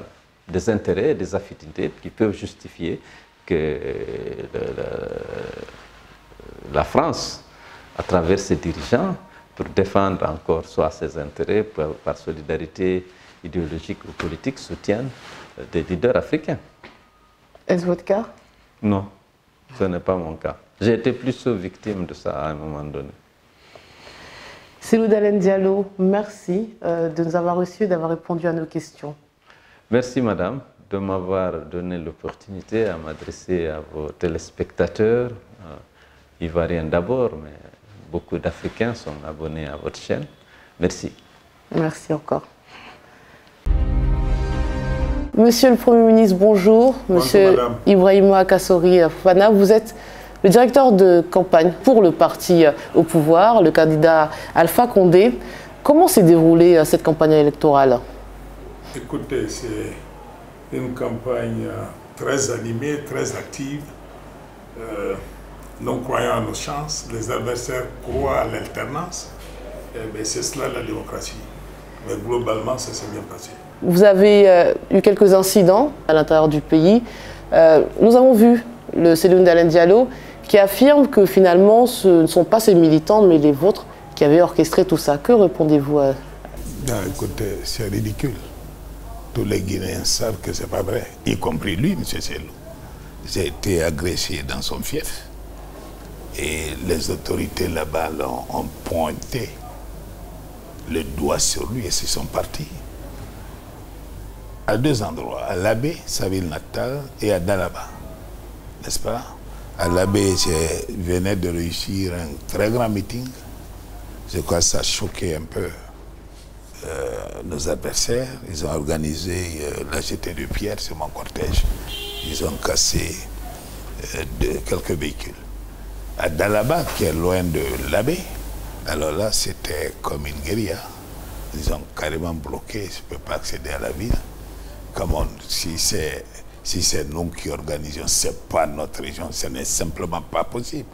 des intérêts et des affinités qui peuvent justifier que la France, à travers ses dirigeants, pour défendre encore soit ses intérêts, par solidarité idéologique ou politique, soutiennent des leaders africains. Est-ce votre cas? Non, ce n'est pas mon cas. J'ai été plus victime de ça à un moment donné. Cellou Dalein Diallo, merci de nous avoir reçus et d'avoir répondu à nos questions. Merci madame de m'avoir donné l'opportunité à m'adresser à vos téléspectateurs, ivoiriens d'abord, mais beaucoup d'Africains sont abonnés à votre chaîne. Merci. Merci encore. Monsieur le Premier ministre, bonjour. Monsieur Ibrahima Kassori Fofana, vous êtes le directeur de campagne pour le parti au pouvoir, le candidat Alpha Condé. Comment s'est déroulée cette campagne électorale? Écoutez, c'est une campagne très animée, très active. Nous croyons à nos chances, les adversaires croient à l'alternance. C'est cela la démocratie. Mais globalement, ça s'est bien passé. Vous avez eu quelques incidents à l'intérieur du pays. Nous avons vu le Cellou Dalein Diallo qui affirme que finalement ce ne sont pas ses militants mais les vôtres qui avaient orchestré tout ça. Que répondez-vous à... Non, écoutez, c'est ridicule. Tous les Guinéens savent que ce n'est pas vrai, y compris lui, M. Cellou. J'ai été agressé dans son fief et les autorités là-bas ont pointé le doigt sur lui et se sont partis. À deux endroits, à Labé, sa ville natale, et à Dalaba, n'est-ce pas? À Labé, je venais de réussir un très grand meeting. Je crois que ça a choqué un peu nos adversaires. Ils ont organisé la jetée de pierres sur mon cortège. Ils ont cassé quelques véhicules. À Dalaba, qui est loin de Labé, alors là, c'était comme une guérilla. Ils ont carrément bloqué, je ne peux pas accéder à la ville. Comment, si c'est nous qui organisons, ce n'est pas notre région, ce n'est simplement pas possible.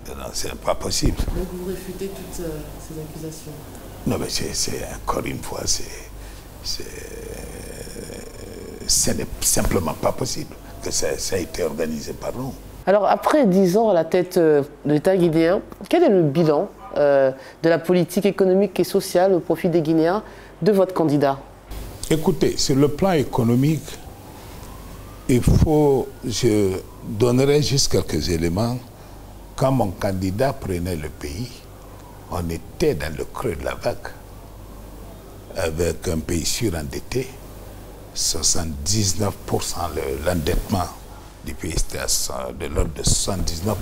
Non, ce n'est pas possible. Donc vous réfutez toutes ces accusations? Non, mais c'est encore une fois, ce n'est simplement pas possible que ça a été organisé par nous. Alors après 10 ans à la tête de l'État guinéen, quel est le bilan de la politique économique et sociale au profit des Guinéens de votre candidat? Écoutez, sur le plan économique, je donnerai juste quelques éléments. Quand mon candidat prenait le pays, on était dans le creux de la vague, avec un pays surendetté, 79%, l'endettement du pays était de l'ordre de 79%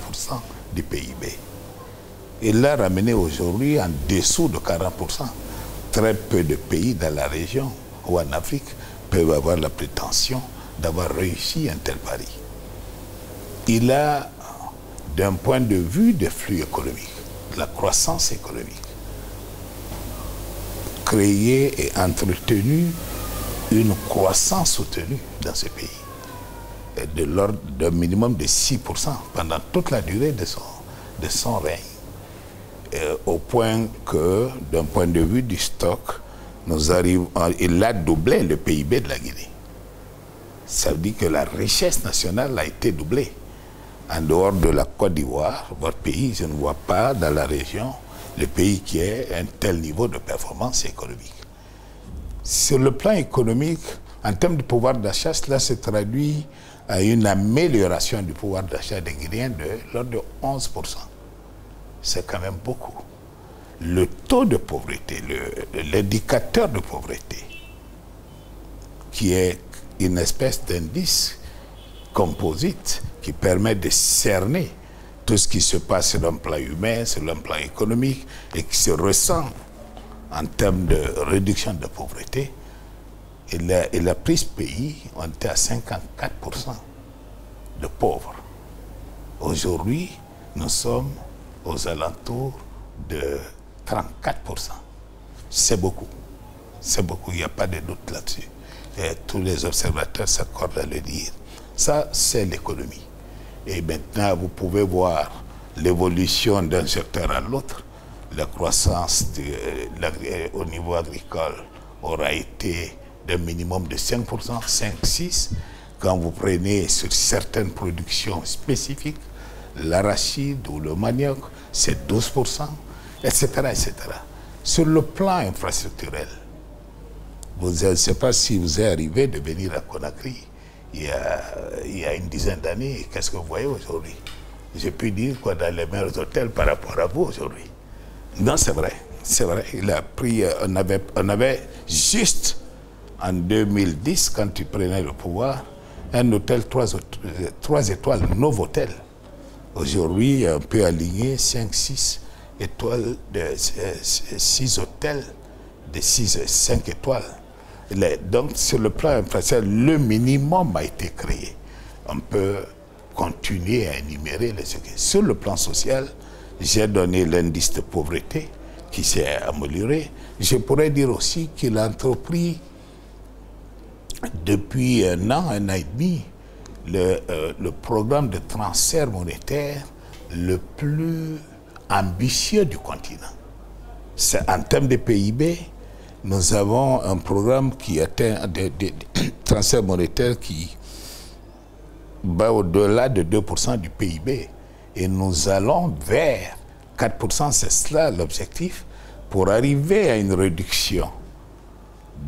du PIB. Il l'a ramené aujourd'hui en dessous de 40%. Très peu de pays dans la région ou en Afrique peuvent avoir la prétention d'avoir réussi un tel pari. Il a, d'un point de vue des flux économiques, de la croissance économique, créé et entretenu une croissance soutenue dans ce pays, de l'ordre d'un minimum de 6% pendant toute la durée de son règne. Au point que, d'un point de vue du stock, il a doublé le PIB de la Guinée. Ça veut dire que la richesse nationale a été doublée. En dehors de la Côte d'Ivoire, votre pays, je ne vois pas dans la région le pays qui ait un tel niveau de performance économique. Sur le plan économique, en termes de pouvoir d'achat, cela se traduit à une amélioration du pouvoir d'achat des Guinéens de l'ordre de 11%. C'est quand même beaucoup. Le taux de pauvreté, l'indicateur de pauvreté, qui est une espèce d'indice composite qui permet de cerner tout ce qui se passe sur un plan humain, sur un plan économique, et qui se ressent en termes de réduction de pauvreté, il a pris ce pays, on était à 54% de pauvres. Aujourd'hui, nous sommes aux alentours de 34%. C'est beaucoup. C'est beaucoup, il n'y a pas de doute là-dessus. Et tous les observateurs s'accordent à le dire. Ça, c'est l'économie. Et maintenant, vous pouvez voir l'évolution d'un secteur à l'autre. La croissance au niveau agricole aura été d'un minimum de 5%, 5-6%. Quand vous prenez sur certaines productions spécifiques, l'arachide ou le manioc, c'est 12%, etc., etc. Sur le plan infrastructurel, je ne sais pas si vous êtes arrivé de venir à Conakry il y a une dizaine d'années. Qu'est-ce que vous voyez aujourd'hui? J'ai pu dire quoi dans les meilleurs hôtels par rapport à vous aujourd'hui. Non, c'est vrai. C'est vrai. Il a pris, on avait juste en 2010, quand il prenait le pouvoir, un hôtel 3 étoiles, Novotel. Aujourd'hui, on peut aligner 5-6 étoiles, 6 hôtels de 5 étoiles. Donc, sur le plan infrastructurel, le minimum a été créé. On peut continuer à énumérer les secrets. Sur le plan social, j'ai donné l'indice de pauvreté qui s'est amélioré. Je pourrais dire aussi qu'il a entrepris depuis un an et demi, le programme de transfert monétaire le plus ambitieux du continent. En termes de PIB, nous avons un programme qui atteint des transferts monétaires qui va au-delà de 2% du PIB. Et nous allons vers 4%, c'est cela l'objectif, pour arriver à une réduction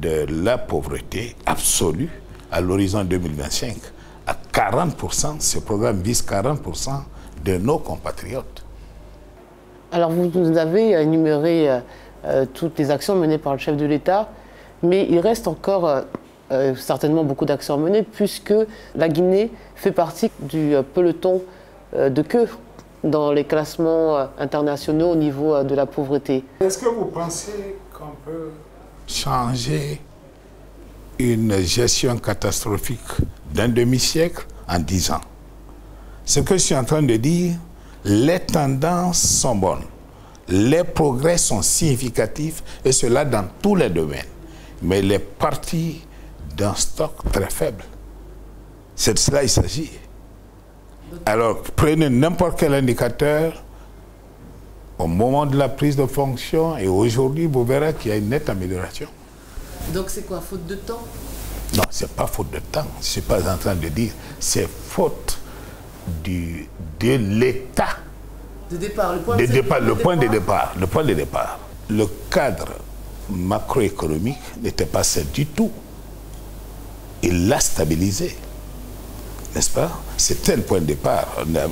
de la pauvreté absolue à l'horizon 2025 à 40%. Ce programme vise 40% de nos compatriotes. Alors vous avez énuméré toutes les actions menées par le chef de l'État, mais il reste encore certainement beaucoup d'actions menées puisque la Guinée fait partie du peloton de queue dans les classements internationaux au niveau de la pauvreté. Est-ce que vous pensez qu'on peut changer une gestion catastrophique d'un demi-siècle en 10 ans? Ce que je suis en train de dire, les tendances sont bonnes, les progrès sont significatifs, et cela dans tous les domaines. Mais les parties d'un stock très faible. C'est de cela qu'il s'agit. Alors, prenez n'importe quel indicateur au moment de la prise de fonction et aujourd'hui, vous verrez qu'il y a une nette amélioration. Donc c'est quoi, faute de temps? Non, ce n'est pas faute de temps. Je ne suis pas en train de dire. C'est faute de l'État. De départ, le point de départ. Le point de départ. Le cadre macroéconomique n'était pas ça du tout. Il l'a stabilisé. N'est-ce pas? C'était le point de départ.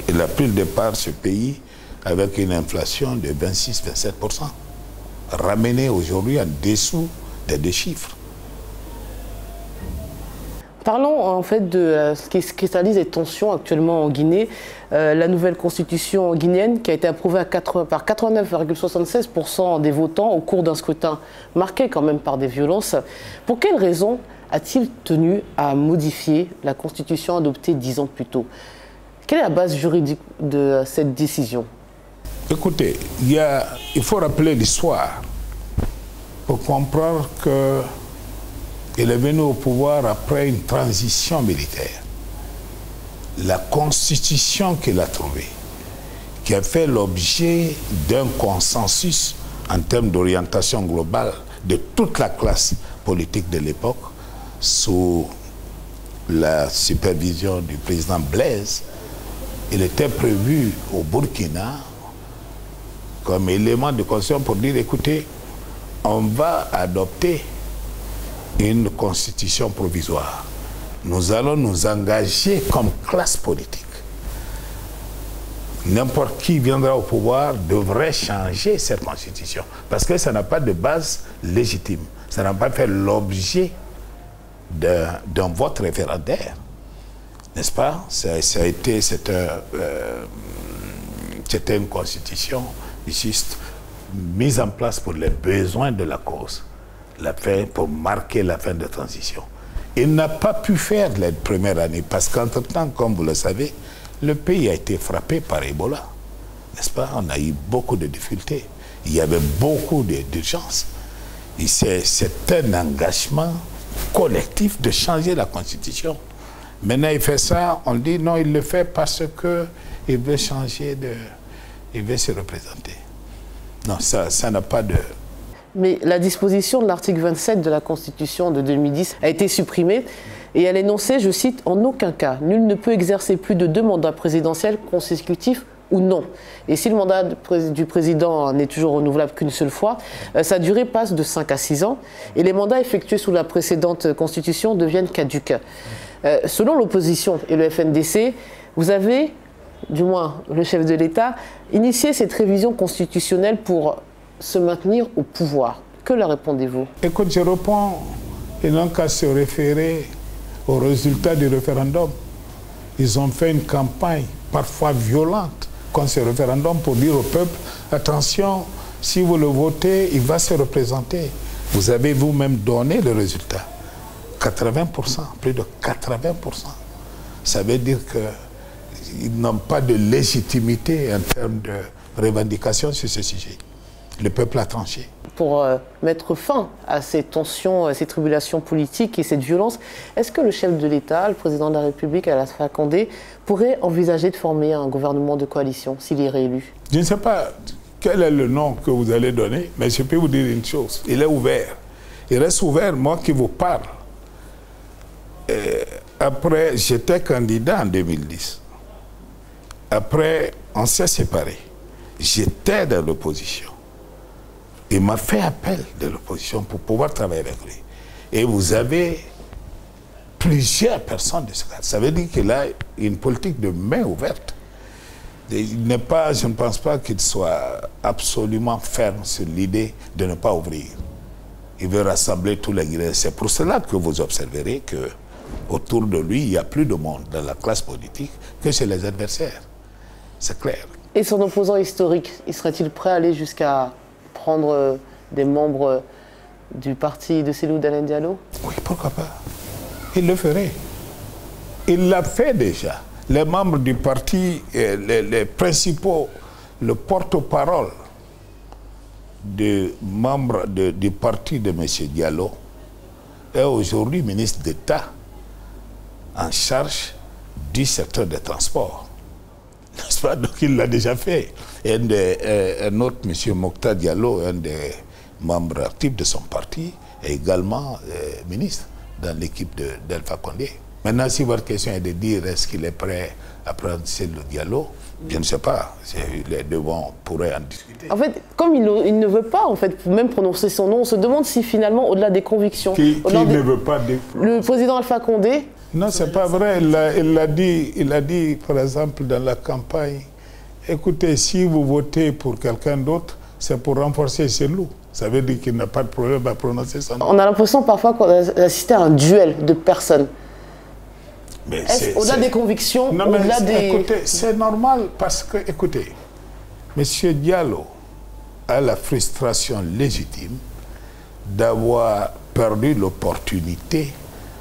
Il a pris le départ, ce pays, avec une inflation de 26-27%, ramenée aujourd'hui en dessous des 2 chiffres. Parlons en fait de ce qui cristallise les tensions actuellement en Guinée. La nouvelle constitution guinéenne qui a été approuvée par 89,76% des votants au cours d'un scrutin marqué quand même par des violences. Pour quelles raisons a-t-il tenu à modifier la constitution adoptée 10 ans plus tôt? Quelle est la base juridique de cette décision? Écoutez, il faut rappeler l'histoire pour comprendre que il est venu au pouvoir après une transition militaire. La constitution qu'il a trouvée, qui a fait l'objet d'un consensus en termes d'orientation globale de toute la classe politique de l'époque, sous la supervision du président Blaise, il était prévu au Burkina comme élément de constitution pour dire, écoutez, on va adopter une constitution provisoire. Nous allons nous engager comme classe politique. N'importe qui viendra au pouvoir devrait changer cette constitution parce que ça n'a pas de base légitime. Ça n'a pas fait l'objet d'un vote référendaire. N'est-ce pas? C'était une constitution juste mise en place pour les besoins de la cause. Pour marquer la fin de transition. Il n'a pas pu faire les premières années parce qu'entre-temps, comme vous le savez, le pays a été frappé par Ebola. N'est-ce pas? On a eu beaucoup de difficultés. Il y avait beaucoup d'urgences. C'est un engagement collectif de changer la Constitution. Maintenant, il fait ça, on dit non, il le fait parce qu'il veut changer il veut se représenter. Non, ça n'a pas de... Mais la disposition de l'article 27 de la Constitution de 2010 a été supprimée et elle énonçait, je cite, « En aucun cas, nul ne peut exercer plus de 2 mandats présidentiels consécutifs ou non. Et si le mandat du président n'est toujours renouvelable qu'une seule fois, sa durée passe de 5 à 6 ans et les mandats effectués sous la précédente Constitution deviennent caducs. Selon l'opposition et le FNDC, vous avez, du moins le chef de l'État, initié cette révision constitutionnelle pour se maintenir au pouvoir. Que leur répondez-vous? Écoute, je réponds, ils n'ont qu'à se référer aux résultats du référendum. Ils ont fait une campagne parfois violente contre ce référendum pour dire au peuple, attention, si vous le votez, il va se représenter. Vous avez vous-même donné le résultat. 80%, plus de 80%. Ça veut dire qu'ils n'ont pas de légitimité en termes de revendication sur ce sujet. Le peuple a tranché. Pour mettre fin à ces tensions, à ces tribulations politiques et cette violence, est-ce que le chef de l'État, le président de la République, Alpha Condé, pourrait envisager de former un gouvernement de coalition s'il est réélu? Je ne sais pas quel est le nom que vous allez donner, mais je peux vous dire une chose. Il est ouvert. Il reste ouvert, moi qui vous parle. Après, j'étais candidat en 2010. Après, on s'est séparés. J'étais dans l'opposition. Il m'a fait appel de l'opposition pour pouvoir travailler avec lui. Et vous avez plusieurs personnes de ce cas. Ça veut dire qu'il a une politique de main ouverte. Il n'est pas, je ne pense pas qu'il soit absolument ferme sur l'idée de ne pas ouvrir. Il veut rassembler tous les Guinéens. C'est pour cela que vous observerez que autour de lui, il y a plus de monde dans la classe politique que chez les adversaires. C'est clair. Et son opposant historique, il serait-il prêt à aller jusqu'à prendre des membres du parti de Cellou Dalein Diallo? Oui, pourquoi pas. Il le ferait. Il l'a fait déjà. Les membres du parti, les principaux, le porte-parole des membres du parti de M. Diallo est aujourd'hui ministre d'État en charge du secteur des transports. N'est-ce pas? Donc il l'a déjà fait. Et un autre, M. Mokhtar Diallo, un des membres actifs de son parti, est également ministre dans l'équipe d'Alpha Condé. Maintenant, si votre question est de dire est-ce qu'il est prêt à prendre le Diallo, je ne sais pas. Les deux pourraient en discuter. En fait, comme il ne veut pas en fait, même prononcer son nom, on se demande si finalement, au-delà des convictions... Qui ne veut pas... Le président Alpha Condé... Non, c'est pas vrai. Il a dit, par exemple, dans la campagne, Écoutez, si vous votez pour quelqu'un d'autre, c'est pour renforcer ses loups. Ça veut dire qu'il n'a pas de problème à prononcer son nom. On a l'impression parfois qu'on a assisté à un duel de personnes. Au-delà des convictions, au-delà des... Écoutez, c'est normal parce que, écoutez, M. Diallo a la frustration légitime d'avoir perdu l'opportunité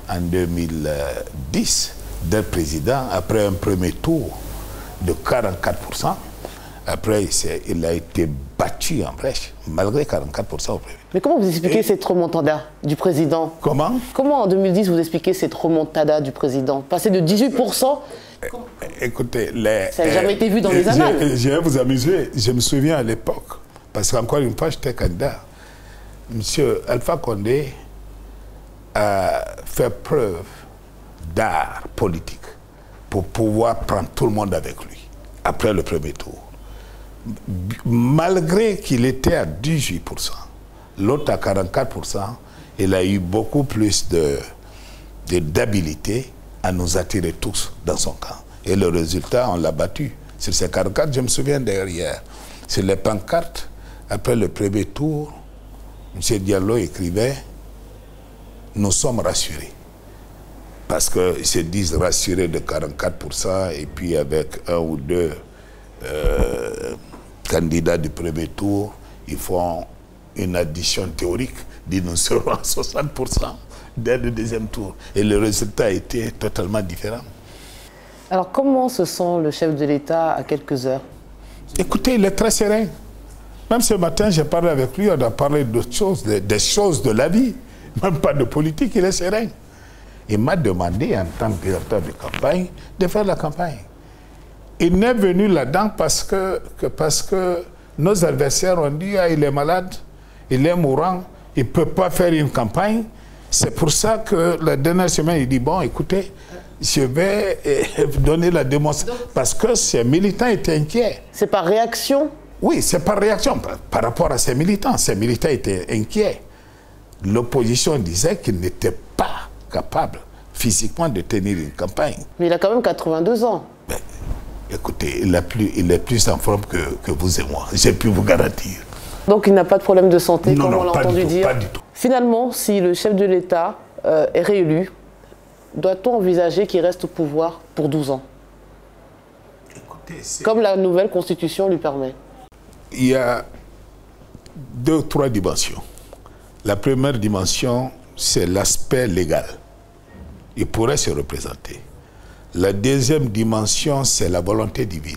en 2010 d'être président après un premier tour de 44%. Après, il a été battu en brèche, malgré 44% au premier. Mais comment vous expliquez cette remontada du président? Comment? Comment en 2010 vous expliquez cette remontada du président? Passer de 18%? Écoutez, ça n'a jamais été vu dans les annales. Je vais vous amuser. Je me souviens à l'époque, parce qu'encore une fois, j'étais candidat. M. Alpha Condé a fait preuve d'art politique pour pouvoir prendre tout le monde avec lui après le premier tour. Malgré qu'il était à 18%, l'autre à 44%, il a eu beaucoup plus d'habilité à nous attirer tous dans son camp. Et le résultat, on l'a battu. Sur ces 44, je me souviens derrière, sur les pancartes, après le premier tour, M. Diallo écrivait « Nous sommes rassurés ». Parce qu'ils se disent rassurés de 44% et puis avec un ou deux candidats du premier tour, ils font une addition théorique, disent nous serons à 60% dès le deuxième tour. Et le résultat a été totalement différent. Alors comment se sent le chef de l'État à quelques heures? Écoutez, il est très serein. Même ce matin, j'ai parlé avec lui, on a parlé d'autres choses, des choses de la vie, même pas de politique, il est serein. Il m'a demandé, en tant que directeur de campagne, de faire la campagne. Il n'est venu là-dedans parce que nos adversaires ont dit ah, il est malade, il est mourant, il ne peut pas faire une campagne. C'est pour ça que la dernière semaine, il dit bon, écoutez, je vais donner la démonstration. Parce que ces militants étaient inquiets. C'est par réaction? Oui, c'est par réaction par rapport à ces militants. Ces militants étaient inquiets. L'opposition disait qu'il n'était pas capable physiquement de tenir une campagne. Mais il a quand même 82 ans. Ben, écoutez, il est plus en forme que vous et moi. J'ai pu vous garantir. Donc il n'a pas de problème de santé, comme on l'a entendu dire? Pas du tout. Finalement, si le chef de l'État est réélu, doit-on envisager qu'il reste au pouvoir pour 12 ans? Écoutez, comme la nouvelle constitution lui permet? Il y a 2 ou 3 dimensions. La première dimension, c'est l'aspect légal. Il pourrait se représenter. La deuxième dimension, c'est la volonté divine.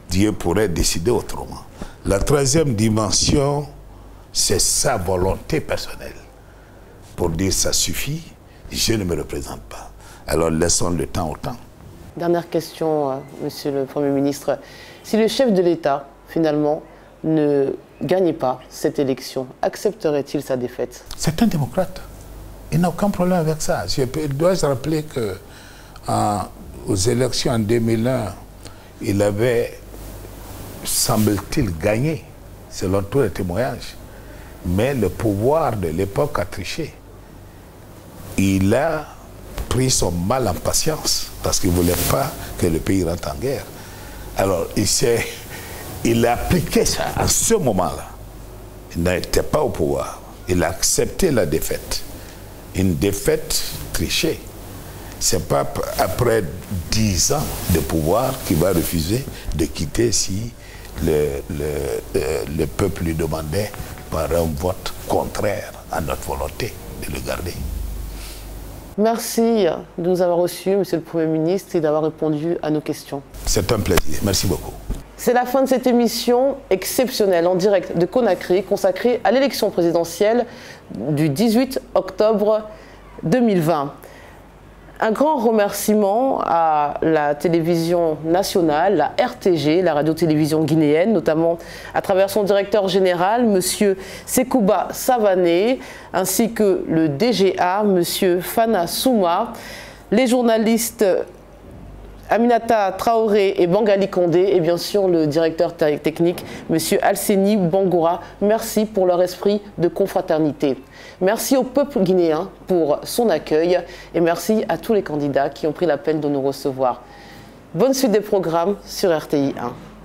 Dieu pourrait décider autrement. La troisième dimension, c'est sa volonté personnelle. Pour dire ça suffit, je ne me représente pas. Alors laissons le temps au temps. Dernière question, Monsieur le Premier ministre. Si le chef de l'État, finalement, ne gagnait pas cette élection, accepterait-il sa défaite? C'est un démocrate. Il n'a aucun problème avec ça. Je dois rappeler que aux élections en 2001, il avait, semble-t-il, gagné, selon tous les témoignages. Mais le pouvoir de l'époque a triché. Il a pris son mal en patience parce qu'il ne voulait pas que le pays rentre en guerre. Alors, il a appliqué ça à ce moment-là. Il n'était pas au pouvoir. Il a accepté la défaite. Une défaite trichée. Ce n'est pas après 10 ans de pouvoir qu'il va refuser de quitter si le peuple lui demandait par un vote contraire à notre volonté de le garder. Merci de nous avoir reçus, Monsieur le Premier ministre, et d'avoir répondu à nos questions. C'est un plaisir. Merci beaucoup. C'est la fin de cette émission exceptionnelle en direct de Conakry consacrée à l'élection présidentielle du 18 octobre 2020. Un grand remerciement à la télévision nationale, la RTG, la radio-télévision guinéenne, notamment à travers son directeur général, M. Sekouba Savané, ainsi que le DGA, M. Fana Souma, les journalistes Aminata Traoré et Bangali Condé, et bien sûr le directeur technique, M. Alseni Bangoura. Merci pour leur esprit de confraternité. Merci au peuple guinéen pour son accueil et merci à tous les candidats qui ont pris la peine de nous recevoir. Bonne suite des programmes sur RTI 1.